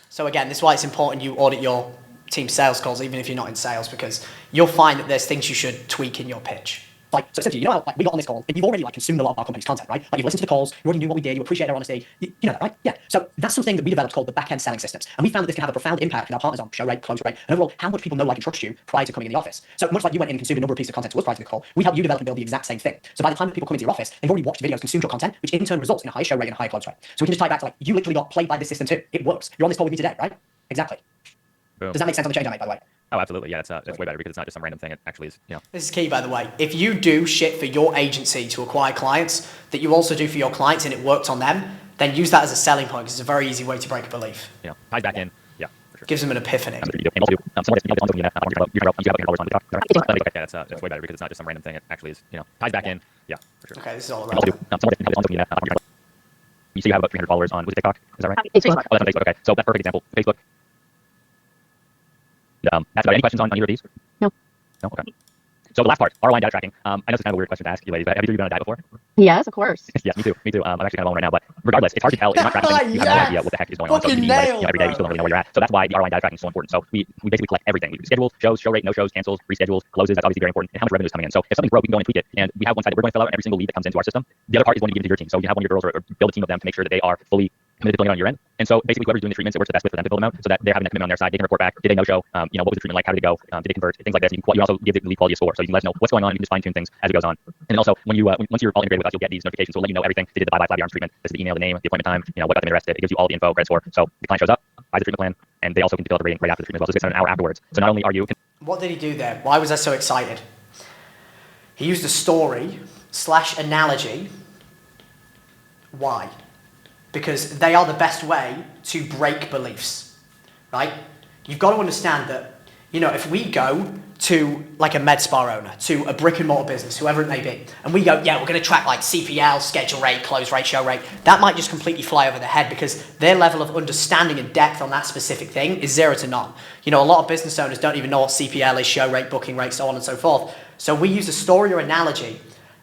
So again, this is why it's important you audit your team sales calls, even if you're not in sales, because you'll find that there's things you should tweak in your pitch. So essentially, we got on this call, and you've already consumed a lot of our company's content, right? You've listened to the calls, you already knew what we did, you appreciate their honesty, you know that, right? Yeah. So that's something that we developed called the back-end selling systems, and we found that this can have a profound impact with our partners on show rate, close rate, and overall how much people know, like, and trust you prior to coming in the office. So much like you went in and consumed a number of pieces of content to us prior to the call, we help you develop and build the exact same thing. So by the time that people come into your office, they've already watched videos, consumed your content, which in turn results in a higher show rate and a higher close rate. So we can just tie back to you literally got played by this system too. It works. You're on this call with me today, right? Exactly. Boom. Does that make sense on the change I made, by the way? Oh, absolutely. Yeah, it's way better because it's not just some random thing. It actually is, This is key, by the way. If you do shit for your agency to acquire clients that you also do for your clients and it worked on them, then use that as a selling point because it's a very easy way to break a belief. Ties back in. Yeah, for sure. Gives them an epiphany. It's way better because it's not just some random thing. It actually is, ties back in. Yeah, for sure. Okay, this is all around. You say you have about 300 followers on, was it TikTok? Is that right? Facebook. Oh, that's on Facebook. Okay, so that's a perfect example. Facebook. That's about any questions on either of these? No. No? Okay. So the last part, ROI data tracking. I know it's kind of a weird question to ask you ladies, but have you been on a diet before? Yes, of course. Yeah, me too. I'm actually kind of alone right now, but regardless, it's hard to tell. If you're not tracking things, you have no idea what the heck is going on. So you need every day, you still don't really know where you're at. So that's why the ROI data tracking is so important. So we basically collect everything. We schedule shows, show rate, no shows, cancels, reschedules, closes. That's obviously very important. And how much revenue is coming in. So if something's broke, we can go and tweak it. And we have one side that we're going to fill out every single lead that comes into our system. The other part is going to give it to your team. So you have one of your girls or build a team of them to make sure that they are fully committed to filling it on your end. And so basically, whoever's doing the treatments, it works the best with for them to fill them out, so that they're having that commitment on their side. They can report back. Did they no-show? What was the treatment like? How did it go? Did they convert? Things like this. You also give the lead quality a score, so you can let us know what's going on. You can just fine-tune things as it goes on. And then also, when you once you're all integrated with us, you'll get these notifications. So we'll let you know everything. They did the bye-bye flabby arms treatment. This is the email, the name, the appointment time. What got them interested. It gives you all the info, credit score. So the client shows up, buys the treatment plan, and they also can develop a rating right after the treatment as well. So it's an hour afterwards. So not only are you What did he do there? Why was I so excited? He used a story / analogy. Why? Because they are the best way to break beliefs, right? You've got to understand that, if we go to like a med spa owner, to a brick and mortar business, whoever it may be, and we go, yeah, we're going to track like CPL, schedule rate, close rate, show rate, that might just completely fly over their head because their level of understanding and depth on that specific thing is 0 to none. A lot of business owners don't even know what CPL is, show rate, booking rate, so on and so forth. So we use a story or analogy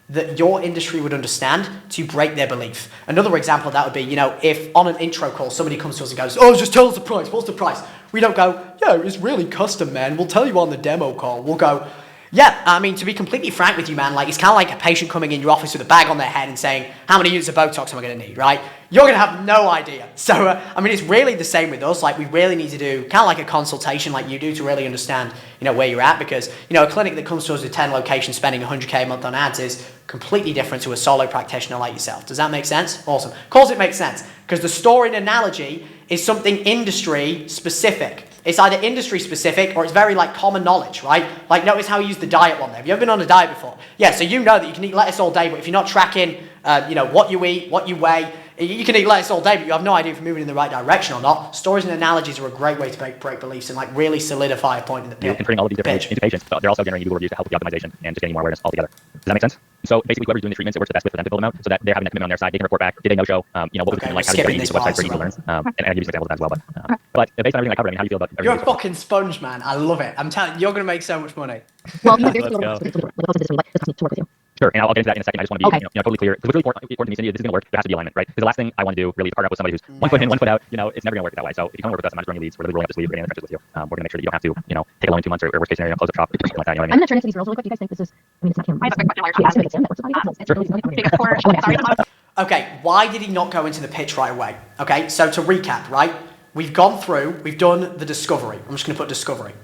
that your industry would understand to break their belief. Another example of that would be, if on an intro call, somebody comes to us and goes, oh, just tell us the price, what's the price? We don't go, yeah, it's really custom, man. We'll tell you on the demo call. We'll go, yeah, to be completely frank with you, man, it's kind of like a patient coming in your office with a bag on their head and saying, how many units of Botox am I going to need, right? You're going to have no idea. So, it's really the same with us. We really need to do kind of like a consultation like you do to really understand, where you're at because, a clinic that comes to us with 10 locations spending 100K a month on ads is completely different to a solo practitioner like yourself. Does that make sense? Awesome. Of course it makes sense because the story and analogy is something industry specific. It's either industry specific or it's very common knowledge, right? Notice how he used the diet one there. Have you ever been on a diet before? Yeah, so you know that you can eat lettuce all day, but if you're not tracking, what you eat, what you weigh, you can eat lettuce all day, but you have no idea if you're moving in the right direction or not. Stories and analogies are a great way to break beliefs and really solidify a point in the pitch. And putting all of these different into patients, but they're also generating Google reviews to help with the optimization and just getting more awareness altogether. Does that make sense? So basically, whoever's doing the treatments, it works the best with for them to fill them out, so that they're having that commitment on their side. They can report back. Did they no-show? What was the treatment like? How did they use the website for easy to learn? And I give you some examples of that as well. But based on everything I covered, how do you feel about everything? You're a fucking sponge, man. I love it. I'm telling you, you're going to make so much money. Well, Let's go. to work with you. Sure, and I'll get into that in a second. I just want to be totally clear. Because what's really important to me, Cindy, this is going to work. There has to be alignment, right? Because the last thing I want to do really is partner up with somebody who's 1 foot in, 1 foot out. It's never going to work that way. So if you come work with us, I'm not just running leads. We're really rolling up the sleeves. We're getting in the trenches with you. We're going to make sure that you don't have to, take a loan in 2 months or worst case scenario, close up shop or something like that. You know what I I'm mean? going to turn into these girls really quick. Do you guys think this is? It's not him. I have a quick question while you're Yeah, talking. it's him that works with Sorry. Okay, why did he not go into the pitch right away? Okay, so to recap, right? We've done the discovery. I'm just going to put discovery.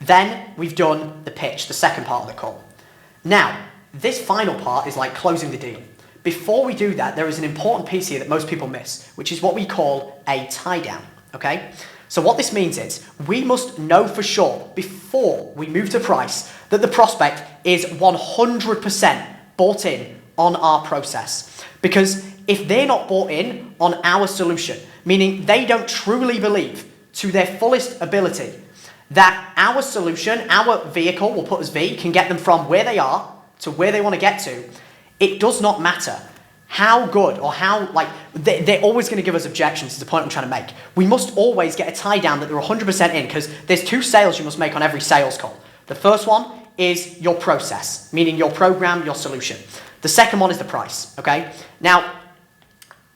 Then we've done the pitch, the second part of the call. Now, this final part is like closing the deal. Before we do that, there is an important piece here that most people miss, which is what we call a tie down, okay? So what this means is we must know for sure before we move to price that the prospect is 100% bought in on our process. Because if they're not bought in on our solution, meaning they don't truly believe to their fullest ability that our solution, our vehicle, we'll put as V, can get them from where they are to where they want to get to, it does not matter how good or how, they're always going to give us objections is the point I'm trying to make. We must always get a tie down that they're 100% in because there's 2 sales you must make on every sales call. The first one is your process, meaning your program, your solution. The second one is the price, okay? Now,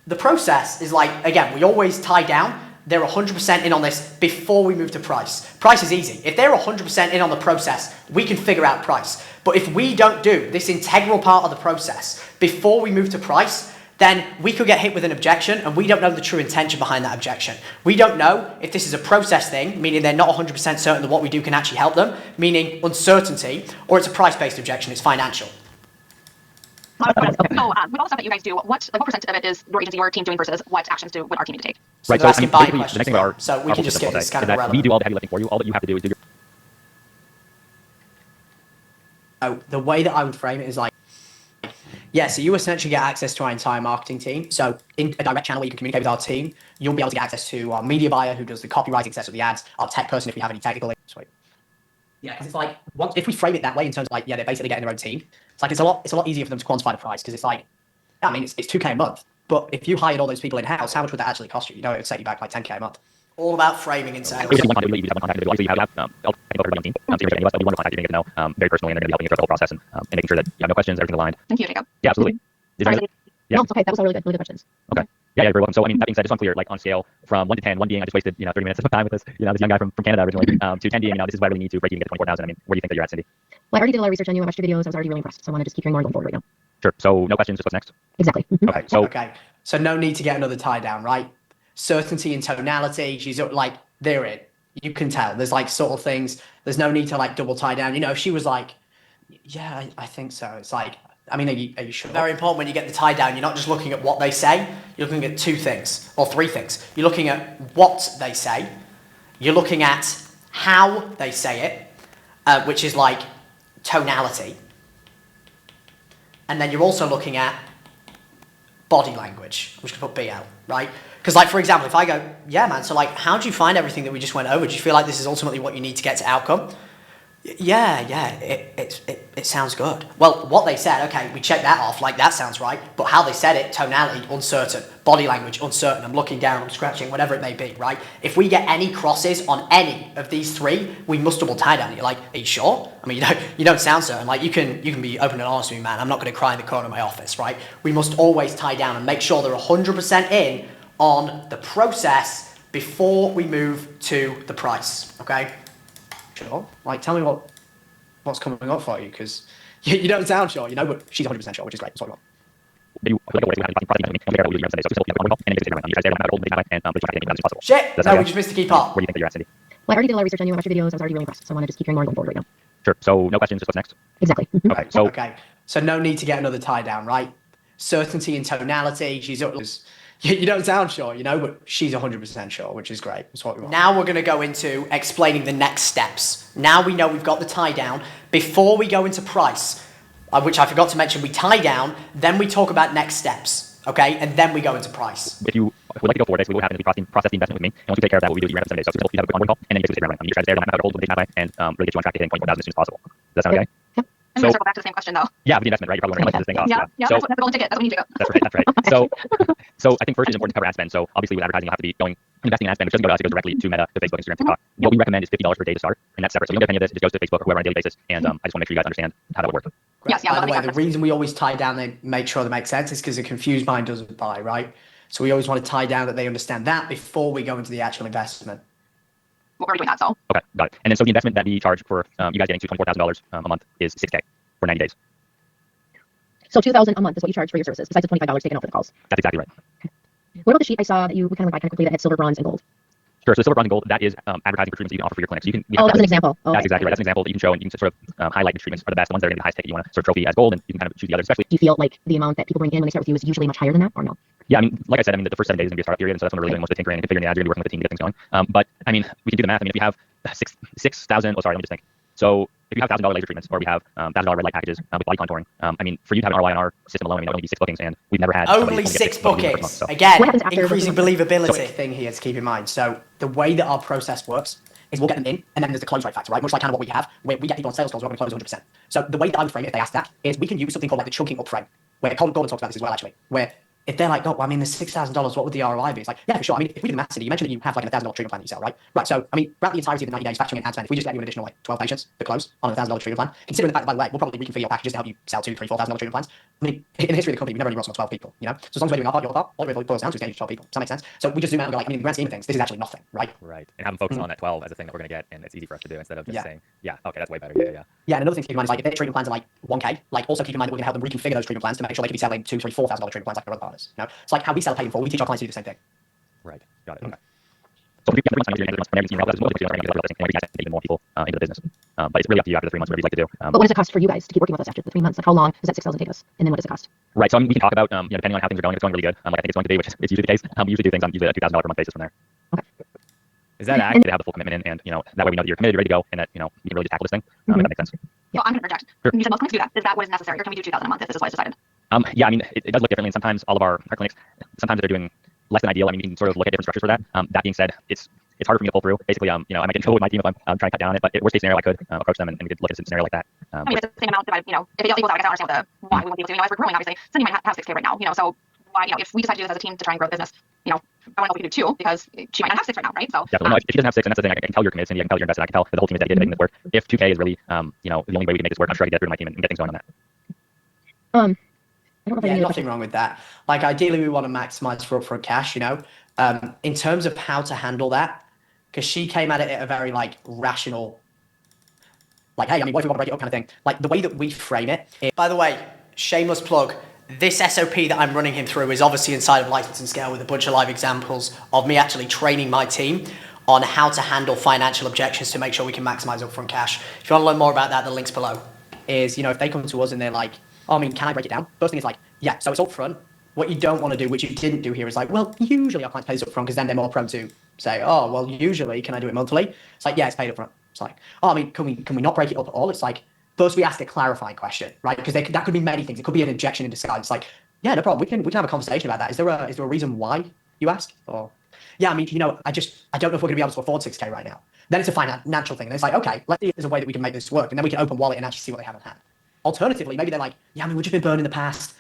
the process is again, we always tie down, they're 100% in on this before we move to price. Price is easy. If they're 100% in on the process, we can figure out price. But if we don't do this integral part of the process before we move to price, then we could get hit with an objection and we don't know the true intention behind that objection. We don't know if this is a process thing, meaning they're not 100% certain that what we do can actually help them, meaning uncertainty, or it's a price-based objection, it's financial. So with all the stuff that you guys do, what percent of it is your agency or team doing versus what actions would our team need to take? So Right, they're so asking buying basically, the questions. next thing about our, So we our can just system skip will this, say kind is of that we irrelevant. do all the heavy lifting for you. All that you have to do is do your The way that I would frame it is so you essentially get access to our entire marketing team. So in a direct channel where you can communicate with our team, you'll be able to get access to our media buyer who does the copywriting, access with the ads, our tech person if we have any technical. Sweet. Yeah, because it's if we frame it that way in terms of they're basically getting their own team. It's a lot easier for them to quantify the price because it's 2K a month. But if you hired all those people in house, how much would that actually cost you? It would set you back 10K a month. All about framing and sales. basically one contact. You just have one contact individual. Obviously, you have I'll take over everybody on the team. So you're any of us, but we want to contact you and get to know very personally, and they're going to be helping you throughout the whole process and making sure that you have no questions, everything's aligned. Thank you, Jacob. Yeah, absolutely. Is there any- Yeah. No, it's okay. That was all really good questions. Okay. Yeah, very welcome. So, that being said, just unclear, on scale from 1 to 10, 1 being I just wasted 30 minutes of time with this, this young guy from Canada originally, to 10 being this is what I really need to break even, get to 24,000. Where do you think that you're at, Cindy? Well, I already did a lot of research on you. I watched your videos. I was already really impressed. So I want to just keep hearing more going forward right now. Sure. So, no questions. Just what's next? Exactly. Okay. So, Okay. So no need to get another tie down, right? certainty and tonality. She's like, they're in. You can tell. There's like subtle things. There's no need to like double tie down. You know, if she was like, yeah, I think so. It's like, I mean, are you sure? Very important when you get the tie down, you're not just looking at what they say, you're looking at two things, or three things. You're looking at what they say, you're looking at how they say it, which is like tonality. And then you're also looking at body language. I'm just gonna put B out, right? Because like, for example, if I go, yeah, man, so like, how do you find everything that we just went over? Do you feel like this is ultimately what you need to get to outcome? Yeah, it sounds good. Well, what they said, okay, we checked that off, like that sounds right, but how they said it, tonality, uncertain, body language, uncertain, I'm looking down, I'm scratching, whatever it may be, right? If we get any crosses on any of these three, we must double tie down. You're like, are you sure? I mean, you don't sound certain. Like, you can be open and honest with me, man. I'm not going to cry in the corner of my office, right? We must always tie down and make sure they're 100% in on the process before we move to the price, okay? Sure. Like, tell me what's coming up for you, because you don't sound sure, you know, but she's 100% sure, which is great. That's what we want. Shit! No, we just missed the key part. Where do you think that you're at, Cindy? Well, I already did a lot of research on you. I watched your videos. I was already really impressed. So I want to just keep hearing more going forward right now. Sure. So no questions, just what's next? Exactly. Okay. So So no need to get another tie down, right? Certainty and tonality. You don't sound sure, you know, but she's 100% sure, which is great. That's what we want. Now we're going to go into explaining the next steps. Now we know we've got the tie down. Before we go into price, which I forgot to mention, we tie down, then we talk about next steps, okay? And then we go into price. if you would like to go forward, basically what would happen is we process the investment with me, and once you take care of that, what we do is we wrap up 7 days. So you have a quick onboarding call, and then you get to the ground. You try to stay there, don't have to hold the that way, and really get you on track to hitting 24,000 as soon as possible. Does that sound okay? Yep. I'm going to circle back to the same question, though. Yeah, with the investment, right? You're probably wondering, this thing off. Yeah, So, that's the golden ticket. That's what we need to go. That's right. So I think first it's important to cover ad spend. So obviously with advertising, you'll have to be investing in ad spend, which doesn't go to us, it goes directly to Meta, to Facebook, Instagram, TikTok. What we recommend is $50 per day to start, and that's separate. So you don't get any of this, it just goes to Facebook or whoever on a daily basis. And I just want to make sure you guys understand how that would work. Yes, yeah. By the way, the reason we always tie down, they make sure they make sense, is because a confused mind doesn't buy, right? So we always want to tie down that they understand that before we go into the actual investment. We're already doing that, so. Okay, got it. And then so the investment that we charge for you guys getting to $24,000 a month is $6K for 90 days. So $2,000 a month is what you charge for your services, besides the $25 taken off for the calls. That's exactly right. What about the sheet I saw that you kind of went by kind of quickly that had silver, bronze, and gold? Sure. So silver, bronze, and gold, that is advertising for treatments that you can offer for your clinic. So you can. That was an example. Oh, that's exactly right. That's an example that you can show, and you can sort of highlight the treatments are the best, the ones that are going to be the highest ticket. You want to sort of trophy as gold, and you can kind of choose the others, especially. Do you feel like the amount that people bring in when they start with you is usually much higher than that, or no? Yeah, I mean, like I said, the first 7 days is going to be a startup period, and so that's when we're really doing most of the tinkering and configuring the ads. We're going to be working with the team to get things going. But I mean, we can do the math. I mean, if we have 6,000, let me just think. So if you have $1,000 laser treatments, or we have $1,000 red light packages with body contouring, I mean, for you to have an ROI on our system alone, I mean, that would only be 6 bookings, and we've never had only 6 bookings. So. Again, what happens after increasing believability. Thing here to keep in mind. So the way that our process works is we'll get them in, and then there's the close rate factor, right? Much like kind of what we have, where we get people on sales calls, we're going to close 100%. So the way that I would frame it, if they ask that, is we can use something called like the chunking up frame, where Gordon talks about this as well, actually, where if they're like, oh, well, I mean, there's $6,000, what would the ROI be? It's like, yeah, for sure. I mean, if we did the math, you mentioned that you have like a $1,000 treatment plan that you sell, right? Right. So, I mean, throughout the entirety of the 90 days, factoring in ad spend, if we just get you an additional like 12 patients to close on a $1,000 treatment plan, considering the fact that, by the way, we'll probably reconfigure your packages to help you sell $2,000, $3,000, $4,000 treatment plans. I mean, in the history of the company, we've never only brought on 12 people, you know? So as long as we're doing our part, your part, all it really boils down to is getting you 12 people. Does that make sense? So we just zoom out and go like, I mean, in the grand scheme of things, this is actually nothing, right? Right. And have them focus on that 12 as a thing that we're going to get, and it's easy for us to do instead of just saying, yeah, okay, that's way better. Yeah. Yeah, and another thing to keep in mind is like if their treatment plans are like 1K, like also keep in mind that we're going to help them reconfigure those treatment plans to make sure they can be selling $2,000, $3,000, $4,000 treatment plans like their other partners. You know, it's like how we sell paid in full. We teach our clients to do the same thing. Right. Got it. Okay. So if you more people into the business. But it's really up to you after the 3 months, whatever you'd like to do. But what does it cost for you guys to keep working with us after the 3 months? Like how long does that 6,000 take us? And then what does it cost? Right. So I mean, we can talk about, depending on how things are going, if it's going really good, like I think it's going to be, which is usually the case. We usually do things on usually a $2,000 per month basis from there. Okay. Is that accurate to have the full commitment in, and that way we know that you're committed, you're ready to go, and that we can really just tackle this thing. If that makes sense. Well, I'm going to interject. Sure. You said most clinics do that. Is that what is necessary, or can we do 2,000 a month if this is what is decided? Yeah, I mean, it does look differently. And sometimes all of our clinics, sometimes they're doing less than ideal. I mean, you can sort of look at different structures for that. That being said, it's harder for me to pull through. Basically, I might get in trouble with my team if I'm trying to cut down on it. But worst case scenario, I could approach them and we could look at a scenario like that. I mean, it's the same amount divided, if it equals out, I guess I don't understand why we won't be able to. As we're growing, obviously, Cindy might have 6K right now, so why, if we decide to do this as a team to try and grow the business, I want to know if we can do 2, because she might not have 6 right now, right? So definitely. No, if she doesn't have 6, and that's the thing, I can tell you're committed, Cindy, I can tell you're invested, I can tell that the whole team is dedicated to making this work. If 2K is really, the only way we can make this work, I'm sure I can get through to my team and get things going on that. I don't know if I nothing wrong with that. Like ideally, we want to maximize for upfront cash. In terms of how to handle that, because she came at it a very like rational, like, hey, I mean, what if we want to break it up kind of thing. Like the way that we frame it. By the way, shameless plug. this SOP that I'm running him through is obviously inside of License and Scale with a bunch of live examples of me actually training my team on how to handle financial objections to make sure we can maximize upfront cash. If you want to learn more about that, the link's below. Is, if they come to us and they're like, oh, can I break it down? First thing is like, yeah, so it's upfront. What you don't want to do, which you didn't do here, is like, well, usually our clients pay this upfront because then they're more prone to say, oh, well, usually, can I do it monthly? It's like, yeah, it's paid upfront. It's like, oh, can we not break it up at all? It's like, first we ask a clarifying question, right? Because that could be many things. It could be an objection in disguise. It's like, yeah, no problem. We can have a conversation about that. Is there a reason why you ask? Or yeah, I don't know if we're going to be able to afford 6K right now. Then it's a financial thing. And it's like, okay, let's see if there's a way that we can make this work. And then we can open wallet and actually see what they have on hand. Alternatively, maybe they're like, yeah, we've just been burned in the past.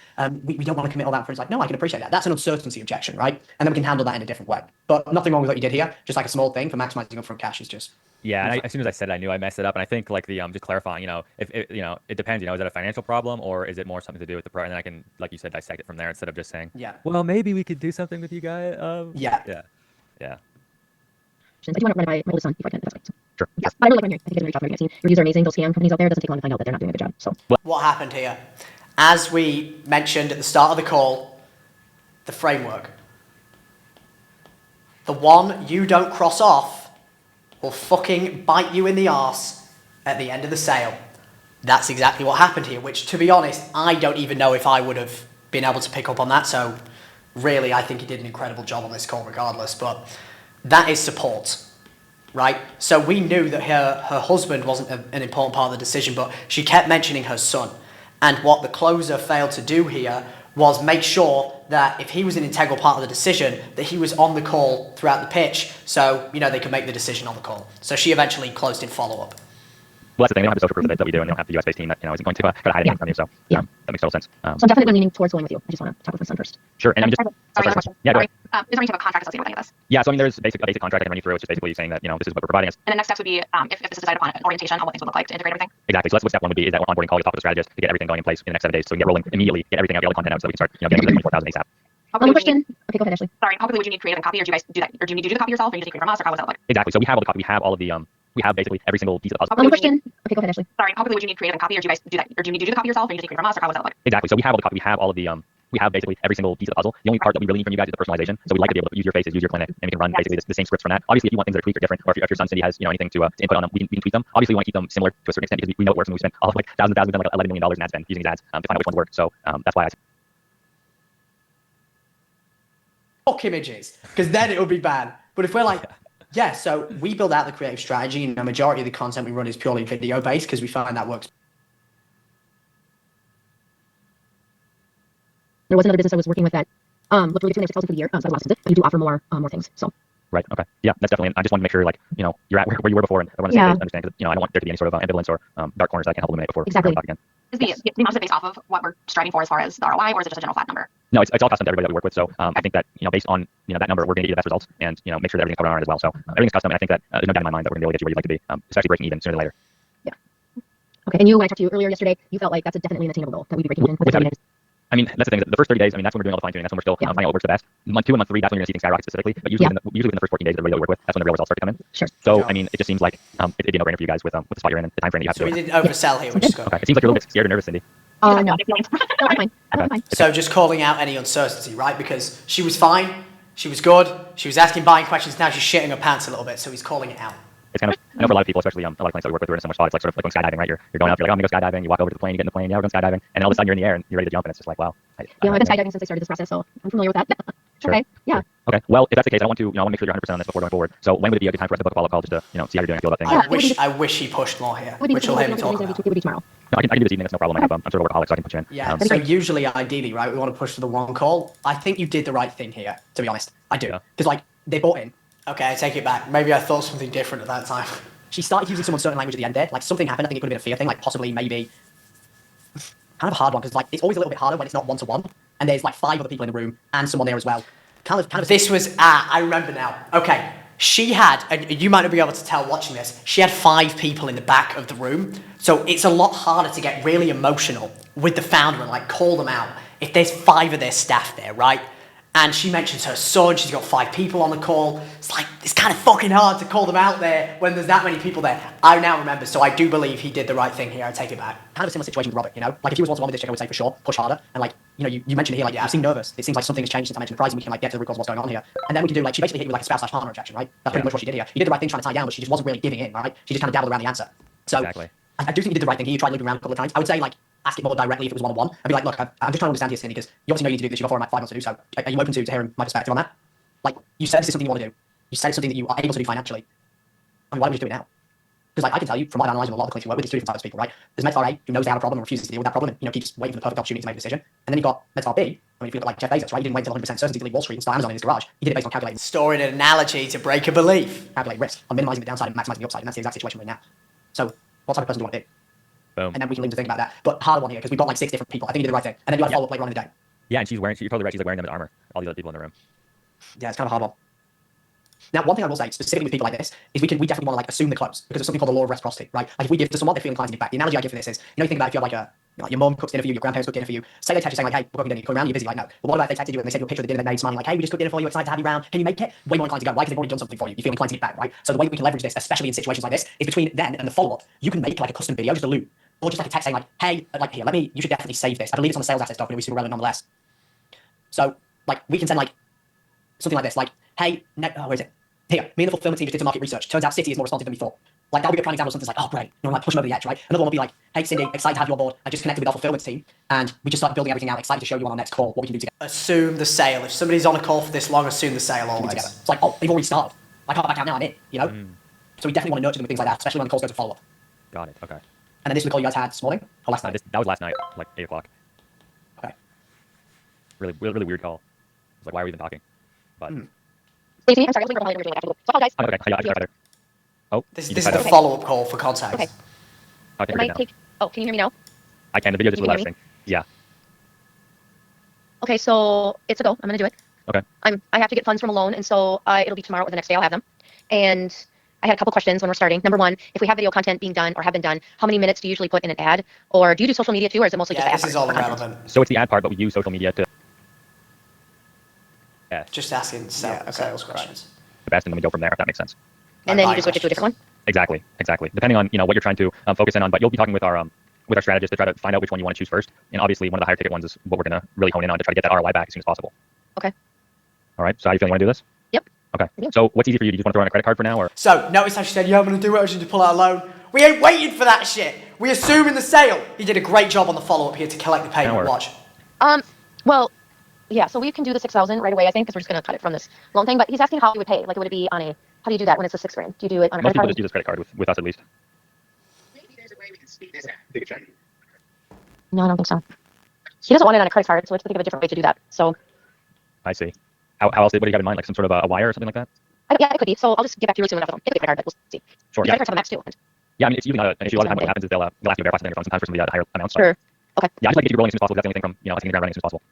We don't want to commit all that for. It's like, no, I can appreciate that. That's an uncertainty objection, right? And then we can handle that in a different way. But nothing wrong with what you did here. Just like a small thing for maximizing upfront cash is just. Yeah, and as soon as I said it, I knew I messed it up. And I think like the just clarifying, if it depends. Is that a financial problem or is it more something to do with the pro? And then I can, like you said, dissect it from there instead of just saying, yeah, well, maybe we could do something with you guys. Yeah. I do want to run it by my oldest son if I can. If that's okay. Sure. Yes, but I really like running here. I think it's a great job. I've seen reviews are amazing. Those scam companies out there, it doesn't take long to find out that they're not doing a good job. So what happened here? As we mentioned at the start of the call, the framework. The one you don't cross off will fucking bite you in the arse at the end of the sale. That's exactly what happened here, which, to be honest, I don't even know if I would have been able to pick up on that. So really, I think he did an incredible job on this call regardless. But that is support, right? So we knew that her husband wasn't an important part of the decision, but she kept mentioning her son. And what the closer failed to do here was make sure that if he was an integral part of the decision, that he was on the call throughout the pitch, so they could make the decision on the call. So she eventually closed in follow-up. Well, that's the thing. We don't have the social proof that we do, and we don't have the US-based team that isn't going to try to hide anything from you. So that makes total sense. So I'm definitely leaning towards going with you. I just want to talk with my son first. Sure. And I mean, just Sorry, another question. Yeah, go ahead. Is there any type of contract associated with any of this? Yeah, so I mean, there's a basic contract I can run you through. It's just basically saying that this is what we're providing us. And the next steps would be if this is decided upon an orientation on what things would look like to integrate everything. Exactly. So that's what step one would be: is that onboarding call, you talk with the strategist to get everything going in place in the next 7 days, so we can get rolling immediately, get everything out, get all the content out, so we can start getting to 24,000 ASAP. One question. Okay, go ahead, Ashley. Sorry, how quickly would you need creative and copy, or do you guys do that, or do you need to do the copy yourself, or you just create from us, or how does that look? Exactly. So we have all the copy. We have all of the we have basically every single piece of the puzzle. One question. Okay, go ahead, Ashley. Sorry, how quickly would you need creative and copy, or do you guys do that, or do you need to do the copy yourself, or you just create from us, or how does that look? Exactly. So we have all the copy. We have all of the we have basically every single piece of the puzzle. The only part that we really need from you guys is the personalization. So we like to be able to use your faces, use your clinic, and we can run basically the same scripts from that. Obviously, if you want things that are tweaked or different, or if your son Cindy has anything to input on them, we can tweak them. Obviously, we want to keep them similar to a certain extent because we know it works, and we spend all of like thousands and thousands, we've done like $11 million in ad spend using these ads to find out which ones work. So that's why I Fuck images, because then it would be bad. But if we're like, yeah, so we build out the creative strategy, and the majority of the content we run is purely video based because we find that works. There was another business I was working with that looked really good for the year. So I lost it, but you do offer more things. So Right. Okay. Yeah, that's definitely. I just want to make sure, like, you're at where you were before, and everyone's yeah. Understand because I don't want there to be any sort of ambivalence or dark corners that I can help eliminate before exactly. we talk again. Is the amount based off of what we're striving for as far as the ROI, or is it just a general flat number? No, it's all custom to everybody that we work with. So I think that based on that number, we're going to get you the best results, and make sure that everything's covered on it as well. So everything's custom, and I think that there's no doubt in my mind that we're going to be able to get you where you'd like to be, especially breaking even sooner than later. Yeah. Okay. And when I talked to you earlier yesterday, you felt like that's definitely an attainable goal that we'd be breaking even within 30 days. I mean, that's the thing. The first 30 days, I mean, that's when we're doing all the fine tuning. That's when we're still finding out what works the best. Month 2 and month 3, that's when you're going to see things skyrocket specifically. But usually, within the first 14 days of the video that we work with, that's when the real results start to come in. Sure. So, I mean, it just seems like it'd be a no-brainer for you guys with the spot you're in and the time frame that you have to do it. So we didn't oversell here, which is good. Okay. It seems like you're a little bit scared or nervous, Cindy. No, I'm fine. I'm fine. So just calling out any uncertainty, right? Because she was fine, she was good, she was asking buying questions. Now she's shitting her pants a little bit, so he's calling it out. It's kind of, I know for a lot of people, especially a lot of clients that we work with, we're in so much thought. It's like sort of like going skydiving, right? You're going up, you're like, I'm going to go skydiving. You walk over to the plane, you get in the plane, yeah, we're going skydiving, and then all of a sudden you're in the air and you're ready to jump, and it's just like, wow. I've been skydiving since I started this process, so I'm familiar with that. Sure. Okay. Yeah. Okay. Well, if that's the case, I want to make sure you're 100% on this before going forward. So when would it be a good time for us to book a follow-up call just to see how you're doing and feel about things? I wish he pushed more here, which will hear me talk about. It would be tomorrow. No, I can do this evening. That's no problem. I'm sort of workaholic, so I can put you in. Yeah. So usually, ideally, right, we want to push for the one call. I think you did the right thing here, to be honest. I do, because like they bought in. Okay, I take it back. Maybe I thought something different at that time. She started using some uncertain language at the end there. Like something happened. I think it could have been a fear thing. Like possibly, maybe, kind of a hard one because like it's always a little bit harder when it's not one-to-one, and there's like 5 other people in the room and someone there as well. Kind of. This was I remember now. Okay, she had, and you might not be able to tell watching this. She had 5 people in the back of the room, so it's a lot harder to get really emotional with the founder and like call them out if there's 5 of their staff there, right? And she mentions her son, she's got 5 people on the call. It's like, it's kind of fucking hard to call them out there when there's that many people there. I now remember, so I do believe he did the right thing here, I take it back. Kind of a similar situation with Robert, you know? Like if he was one-to-one with this chick, I would say for sure, push harder. And like, you know, you mentioned it here, like, you seem nervous. It seems like something has changed since I mentioned the prize and we can like get to the root cause of what's going on here. And then we can do like, she basically hit you with like a spouse/partner objection, right? That's pretty much what she did here. You did the right thing trying to tie down, but she just wasn't really giving in, right? She just kind of dabbled around the answer. So Exactly. I do think you did the right thing here. You tried looping around a couple of times. I would say like, ask it more directly if it was one-on-one and be like, look, I'm just trying to understand here, Cindy, because you obviously know you need to do this. You've got 4 and 5 months to do so. Are you open to hearing my perspective on that? Like, you said this is something you want to do. You said it's something that you are able to do financially. I mean, why don't we just do it now? Because like, I can tell you, from what I've analysed with a lot of the clients we work with, there's 2 different types of people, right? There's Medfar A, who knows they have a problem and refuses to deal with that problem and, you know, keeps waiting for the perfect opportunity to make a decision. And then you've got Medfar B, I mean, if you look at like Jeff Bezos, right? He didn't wait until 100% certainty to leave Wall Street and start Amazon in his garage. He did it based on calculating storing an analogy to break a belief. risk, On minimising the downside and maximising the upside, and that's the exact situation we're in now. So, what type of person do you want to be? Boom. And then we can leave to think about that. But harder one here, because we've got like 6 different people. I think you did the right thing. And then you had a follow-up later on in the day. Yeah, and you're totally right. She's like wearing them as armor. All these other people in the room. Yeah, it's kind of a hard one. Now, one thing I will say, specifically with people like this, is we definitely want to like assume the close, because there's something called the law of reciprocity, right? Like if we give to someone, they feel inclined to give back. The analogy I give for this is, you know, you think about if you have like your mum cooks dinner for you, your grandparents cook dinner for you. Say they text you saying like, hey, we're cooking dinner, you come around, you're busy, like no. But what about if they texted you and they sent you a picture of the dinner they made, smiling like, hey, we just cooked dinner for you, excited to have you around, can you make it? Way more inclined to go, why? Because they've already done something for you. You feel inclined to give back, right? So the way that we can leverage this, especially in situations like this, is between then and the follow-up. You can make like a custom video, just a loop, or just like a text saying like, hey, like here, you should definitely save this. I believe it's on the sales assets doc, but it'll be super relevant nonetheless. So like we can send like something like this, like, hey, where is it? Here, me and the fulfillment team just did some market research. Turns out City is more responsive than before. Like that'll be a prime example of something like, oh great, you know, like push them over the edge, right? Another one will be like, hey Cindy, excited to have you on board. I just connected with our fulfillment team and we just started building everything out. Excited to show you on our next call what we can do together. Assume the sale. If somebody's on a call for this long, assume the sale always. It's like, oh, they've already started. I can't back out now, I'm in, you know? So we definitely want to nurture them with things like that, especially when the calls go to follow up. Got it. Okay. And then this was the call you guys had this morning or last night? That was last night, like 8 o'clock. Okay. Really weird call. It's like, why are we even talking? But. Stacey, I'm sorry, I was waiting for the doing after the So I apologize. Okay. Yeah, I can start there. Oh, This you is decided- the follow-up call for context. Okay. I can It hear you might now. take. Oh, can you hear me now? I can. The video just You really can loud hear thing. Yeah. Okay, so it's a go. I'm gonna do it. Okay. I have to get funds from a loan, and so it'll be tomorrow or the next day. I'll have them. And I had a couple questions when we're starting. Number one, if we have video content being done or have been done, how many minutes do you usually put in an ad, or do you do social media too, or is it mostly just Yeah, the ad this is part all for content? irrelevant. So it's the ad part, but we use social media to. Yes. Just asking sales questions. The best, and then we go from there. If that makes sense. And then you just switch it to a different one. Exactly. Depending on what you're trying to focus in on, but you'll be talking with our strategist to try to find out which one you want to choose first. And obviously, one of the higher ticket ones is what we're going to really hone in on to try to get that ROI back as soon as possible. Okay. All right. So how you feeling? You want to do this? Yep. Okay. Yeah. So what's easy for you? Do you just want to throw in a credit card for now, or? So, notice how she said, yeah, I'm going to do it, I just need to pull out a loan. We ain't waiting for that shit. We assuming the sale. He did a great job on the follow-up here to collect the payment. Now Watch. Well, yeah. So we can do the 6,000 right away, I think, because we're just gonna cut it from this loan thing. But he's asking how you would pay. Like, would it be on a? How do you do that when it's a $6,000? Do you do it on a Most credit people card? just use this credit card with us at least. Maybe there's a way we can speed this up. No, I don't think so. He doesn't want it on a credit card, so we have to think of a different way to do that. So, I see. How else? What do you have in mind? Like some sort of a wire or something like that? yeah, it could be. So I'll just get back to you really soon enough with them. It's a credit card, but we'll see. Sure. Your Yeah. credit cards have a max too. Yeah. I mean, it's usually not an issue. A lot of the time, what happens is they'll ask you to verify something on your phone. Sometimes for some of the higher amounts. Sure. Okay. Yeah. I just like to get you rolling as soon as possible. That's the only thing from us hitting the ground running as soon as possible.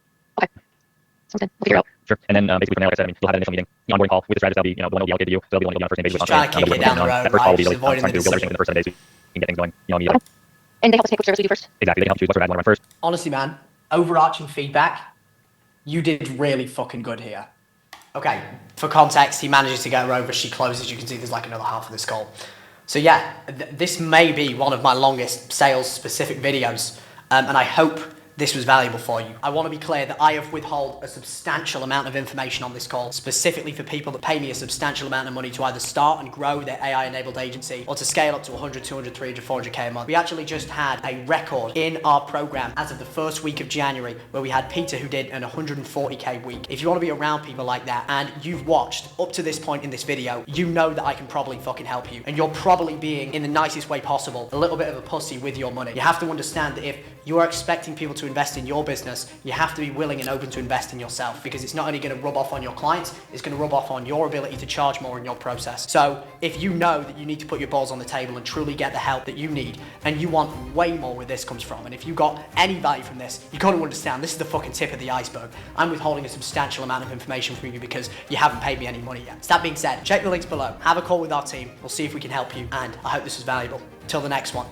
Sounds good. We'll figure it out. Sure. And then basically from there, like I said, I mean, you'll have an initial meeting, the onboarding call with the strategist. That'll be the one that will be allocated to you. So they'll be the one you'll be on the first same page with. Just trying to kick it down the road, That first call will be right? really Just avoiding trying to the build everything in the first 7 days. So we can get things going. Immediately. And they help us pick which service we do first. Exactly. They can help choose what sort of ad you want to run first. Honestly, man, overarching feedback, you did really fucking good here. Okay, for context, he manages to get her over. She closes. You can see there's like another half of this call. So yeah, this may be one of my longest sales-specific videos, and I hope this was valuable for you. I want to be clear that I have withheld a substantial amount of information on this call, specifically for people that pay me a substantial amount of money to either start and grow their AI-enabled agency or to scale up to 100, 200, 300, 400K a month. We actually just had a record in our program as of the first week of January where we had Peter who did an 140K week. If you want to be around people like that and you've watched up to this point in this video, you know that I can probably fucking help you. And you're probably being, in the nicest way possible, a little bit of a pussy with your money. You have to understand that if you are expecting people to invest in your business, you have to be willing and open to invest in yourself, because it's not only going to rub off on your clients, it's going to rub off on your ability to charge more in your process. So if you know that you need to put your balls on the table and truly get the help that you need, and you want way more where this comes from, and if you got any value from this, you got to understand this is the fucking tip of the iceberg. I'm withholding a substantial amount of information from you because you haven't paid me any money yet. So that being said, check the links below, have a call with our team, we'll see if we can help you, and I hope this was valuable. Till the next one.